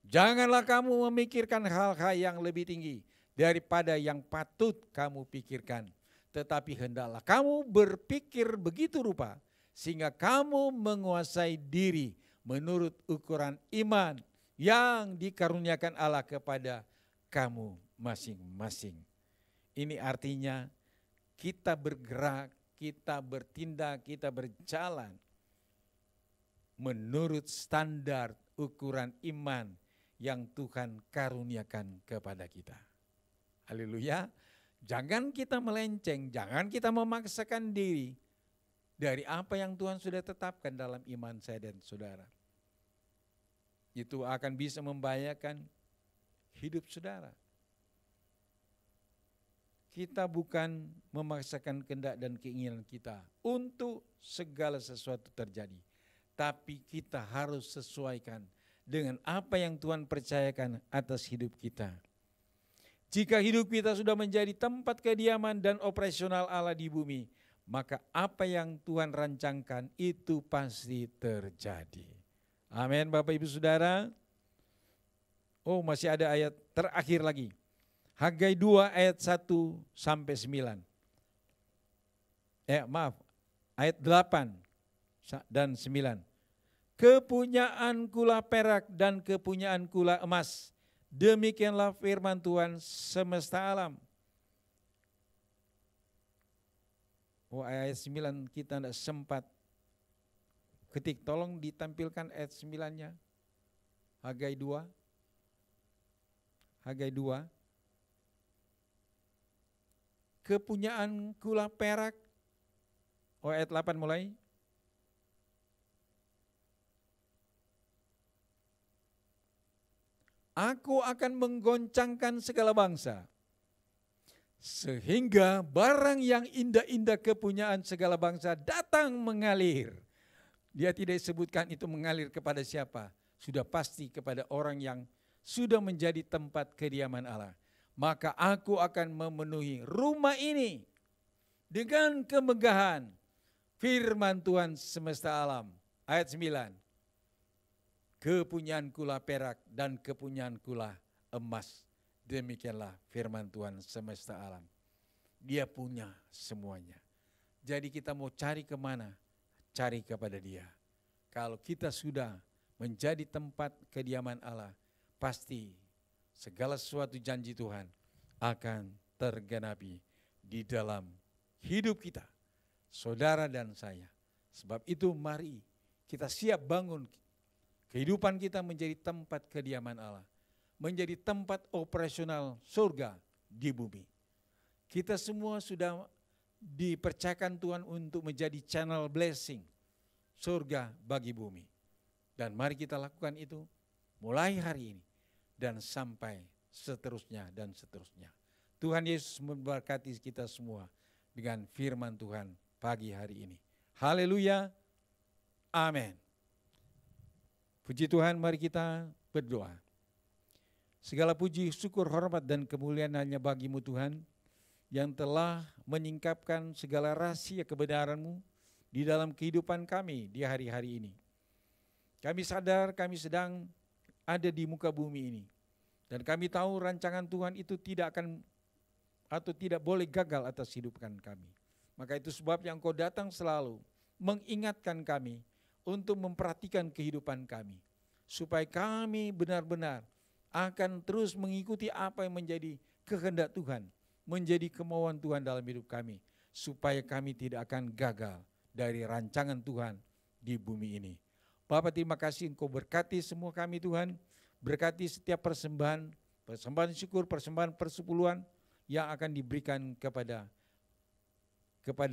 janganlah kamu memikirkan hal-hal yang lebih tinggi daripada yang patut kamu pikirkan. Tetapi hendaklah kamu berpikir begitu rupa, sehingga kamu menguasai diri menurut ukuran iman yang dikaruniakan Allah kepada kamu masing-masing. Ini artinya kita bergerak, kita bertindak, kita berjalan menurut standar ukuran iman yang Tuhan karuniakan kepada kita. Haleluya. Jangan kita melenceng, jangan kita memaksakan diri dari apa yang Tuhan sudah tetapkan dalam iman saya dan saudara. Itu akan bisa membahayakan hidup saudara. Kita bukan memaksakan kehendak dan keinginan kita untuk segala sesuatu terjadi. Tapi kita harus sesuaikan dengan apa yang Tuhan percayakan atas hidup kita. Jika hidup kita sudah menjadi tempat kediaman dan operasional Allah di bumi, maka apa yang Tuhan rancangkan itu pasti terjadi. Amin Bapak Ibu Saudara. Oh, masih ada ayat terakhir lagi. Hagai 2 ayat 1 sampai 9. Ayat 8 dan 9. Kepunyaankulah perak dan kepunyaankulah emas. Demikianlah firman Tuhan semesta alam. Oh, ayat 9 kita tidak sempat ketik. Tolong ditampilkan ayat 9-nya. Hagai 2. Hagai 2. Kepunyaankulah perak. Oh, ayat 8 mulai. Aku akan menggoncangkan segala bangsa, sehingga barang yang indah-indah kepunyaan segala bangsa datang mengalir. Dia tidak sebutkan itu mengalir kepada siapa, sudah pasti kepada orang yang sudah menjadi tempat kediaman Allah. Maka aku akan memenuhi rumah ini dengan kemegahan firman Tuhan semesta alam. Ayat 9. Kepunyaankulah perak dan kepunyaankulah emas. Demikianlah firman Tuhan semesta alam. Dia punya semuanya. Jadi kita mau cari kemana? Cari kepada Dia. Kalau kita sudah menjadi tempat kediaman Allah, pasti segala sesuatu janji Tuhan akan tergenapi di dalam hidup kita, saudara dan saya. Sebab itu mari kita siap bangun kehidupan kita menjadi tempat kediaman Allah, menjadi tempat operasional surga di bumi. Kita semua sudah dipercayakan Tuhan untuk menjadi channel blessing surga bagi bumi. Dan mari kita lakukan itu mulai hari ini dan sampai seterusnya dan seterusnya. Tuhan Yesus memberkati kita semua dengan firman Tuhan pagi hari ini. Haleluya. Amin. Puji Tuhan, mari kita berdoa. Segala puji, syukur, hormat, dan kemuliaan hanya bagi-Mu Tuhan, yang telah menyingkapkan segala rahasia kebenaran-Mu di dalam kehidupan kami di hari-hari ini. Kami sadar kami sedang ada di muka bumi ini. Dan kami tahu rancangan Tuhan itu tidak akan atau tidak boleh gagal atas hidup kami. Maka itu sebabnya Engkau datang selalu mengingatkan kami untuk memperhatikan kehidupan kami. Supaya kami benar-benar akan terus mengikuti apa yang menjadi kehendak Tuhan, menjadi kemauan Tuhan dalam hidup kami. Supaya kami tidak akan gagal dari rancangan Tuhan di bumi ini. Bapa, terima kasih Engkau berkati semua kami Tuhan. Berkati setiap persembahan syukur, persembahan persepuluhan yang akan diberikan kepada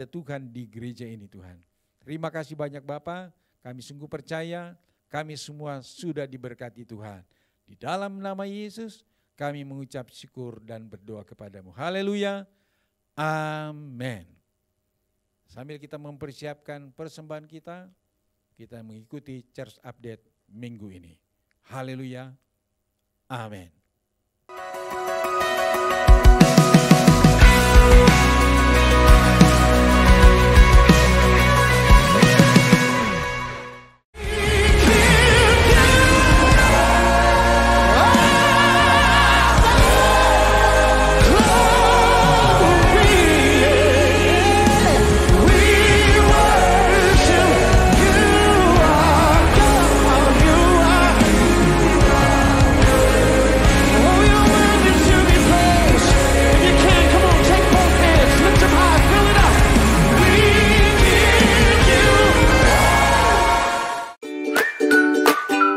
Tuhan di gereja ini Tuhan. Terima kasih banyak Bapa, kami sungguh percaya kami semua sudah diberkati Tuhan. Di dalam nama Yesus kami mengucap syukur dan berdoa kepadamu. Haleluya, amin. Sambil kita mempersiapkan persembahan kita mengikuti Church Update minggu ini. Haleluya, amin.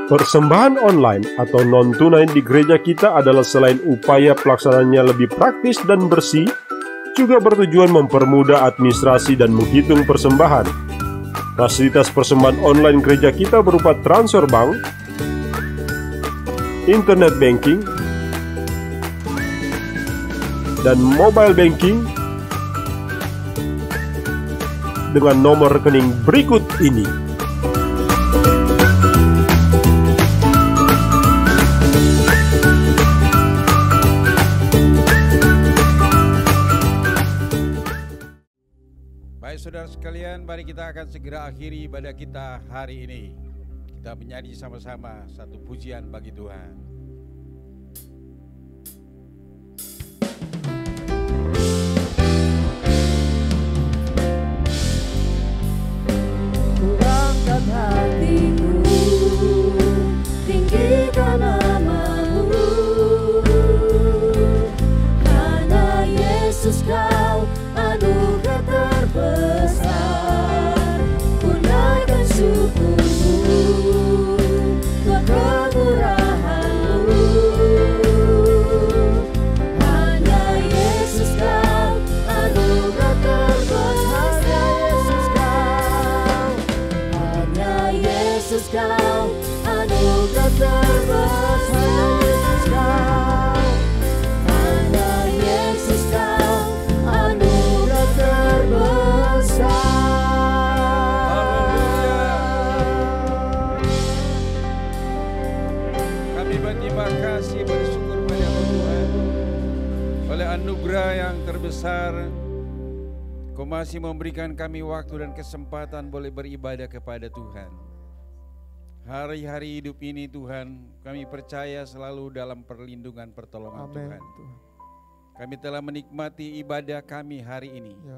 Persembahan online atau non-tunai di gereja kita adalah selain upaya pelaksanaannya lebih praktis dan bersih, juga bertujuan mempermudah administrasi dan menghitung persembahan. Fasilitas persembahan online gereja kita berupa transfer bank, internet banking, dan mobile banking dengan nomor rekening berikut ini. Saudara sekalian, mari kita akan segera akhiri ibadah kita hari ini. Kita menyanyi sama-sama satu pujian bagi Tuhan. Ku angkat hatiku, tinggikan nama-Mu, karena Yesus Kau anugerah terbesar. Ku naikkan syukurku buat kemurahan-Mu, hanya Yesus Kau anugerah terbesar. Hanya Yesus Kau anugerah terbesar. Hanya Yesus Kau anugerah terbesar. Kami berterima kasih, bersyukur pada Tuhan. Oleh anugerah yang terbesar, Kau masih memberikan kami waktu dan kesempatan boleh beribadah kepada Tuhan. Hari-hari hidup ini Tuhan, kami percaya selalu dalam perlindungan pertolongan Amin. Tuhan. Kami telah menikmati ibadah kami hari ini. Ya,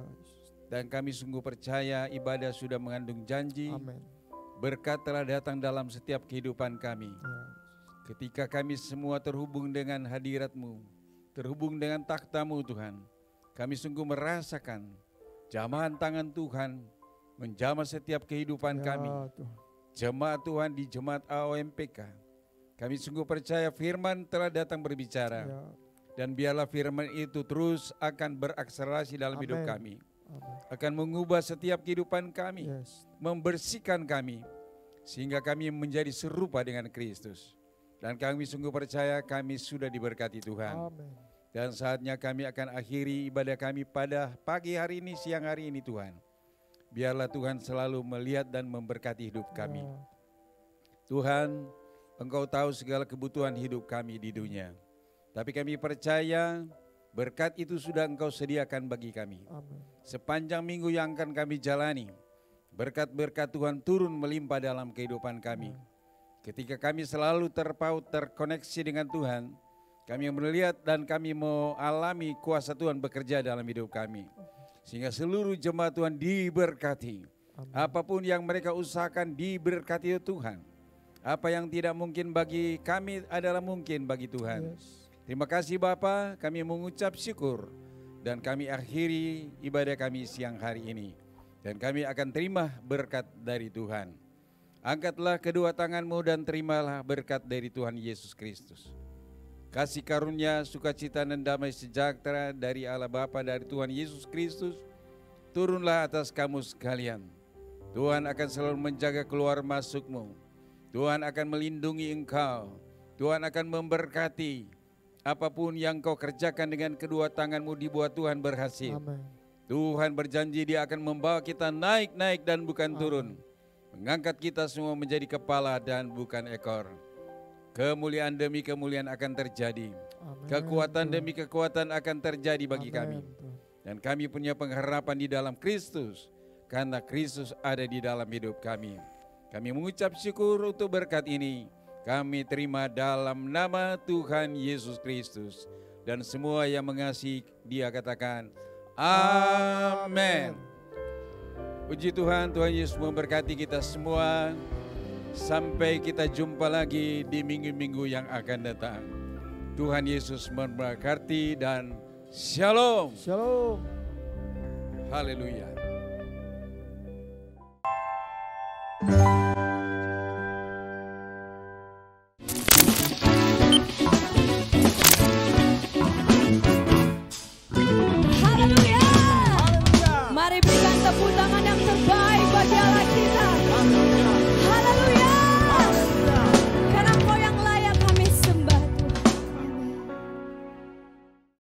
Dan kami sungguh percaya ibadah sudah mengandung janji. amin. Berkat telah datang dalam setiap kehidupan kami. Ya, Ketika kami semua terhubung dengan hadirat-Mu, terhubung dengan takhta-Mu Tuhan, kami sungguh merasakan jamahan tangan Tuhan menjamah setiap kehidupan ya, kami. Tuhan. Jemaat Tuhan di Jemaat AOMPK, kami sungguh percaya firman telah datang berbicara. Ya, Dan biarlah firman itu terus akan berakselerasi dalam hidup Amin. kami. amin. Akan mengubah setiap kehidupan kami, Yes. membersihkan kami, sehingga kami menjadi serupa dengan Kristus. Dan kami sungguh percaya kami sudah diberkati Tuhan. Amin. Dan saatnya kami akan akhiri ibadah kami pada pagi hari ini, siang hari ini Tuhan. Biarlah Tuhan selalu melihat dan memberkati hidup kami. Ya, Tuhan, Engkau tahu segala kebutuhan hidup kami di dunia. Tapi kami percaya berkat itu sudah Engkau sediakan bagi kami. amin. Sepanjang minggu yang akan kami jalani, berkat-berkat Tuhan turun melimpah dalam kehidupan kami. Ketika kami selalu terpaut, terkoneksi dengan Tuhan, kami melihat dan kami mau alami kuasa Tuhan bekerja dalam hidup kami. Sehingga seluruh jemaat Tuhan diberkati. Amin. Apapun yang mereka usahakan diberkati Tuhan. Apa yang tidak mungkin bagi kami adalah mungkin bagi Tuhan. Yes. Terima kasih Bapa, kami mengucap syukur dan kami akhiri ibadah kami siang hari ini. Dan kami akan terima berkat dari Tuhan. Angkatlah kedua tanganmu dan terimalah berkat dari Tuhan Yesus Kristus. Kasih karunia, sukacita dan damai sejahtera dari Allah Bapa dari Tuhan Yesus Kristus turunlah atas kamu sekalian. Tuhan akan selalu menjaga keluar masukmu. Tuhan akan melindungi engkau. Tuhan akan memberkati. Apapun yang kau kerjakan dengan kedua tanganmu dibuat Tuhan berhasil. Amin. Tuhan berjanji Dia akan membawa kita naik-naik dan bukan turun. Mengangkat kita semua menjadi kepala dan bukan ekor. Kemuliaan demi kemuliaan akan terjadi. Amin. Kekuatan demi kekuatan akan terjadi bagi kami. Tuhan. Dan kami punya pengharapan di dalam Kristus. Karena Kristus ada di dalam hidup kami. Kami mengucap syukur untuk berkat ini. Kami terima dalam nama Tuhan Yesus Kristus. Dan semua yang mengasihi Dia katakan, amin. Puji Tuhan, Tuhan Yesus memberkati kita semua. Sampai kita jumpa lagi di minggu-minggu yang akan datang. Tuhan Yesus memberkati dan shalom. Shalom. Haleluya.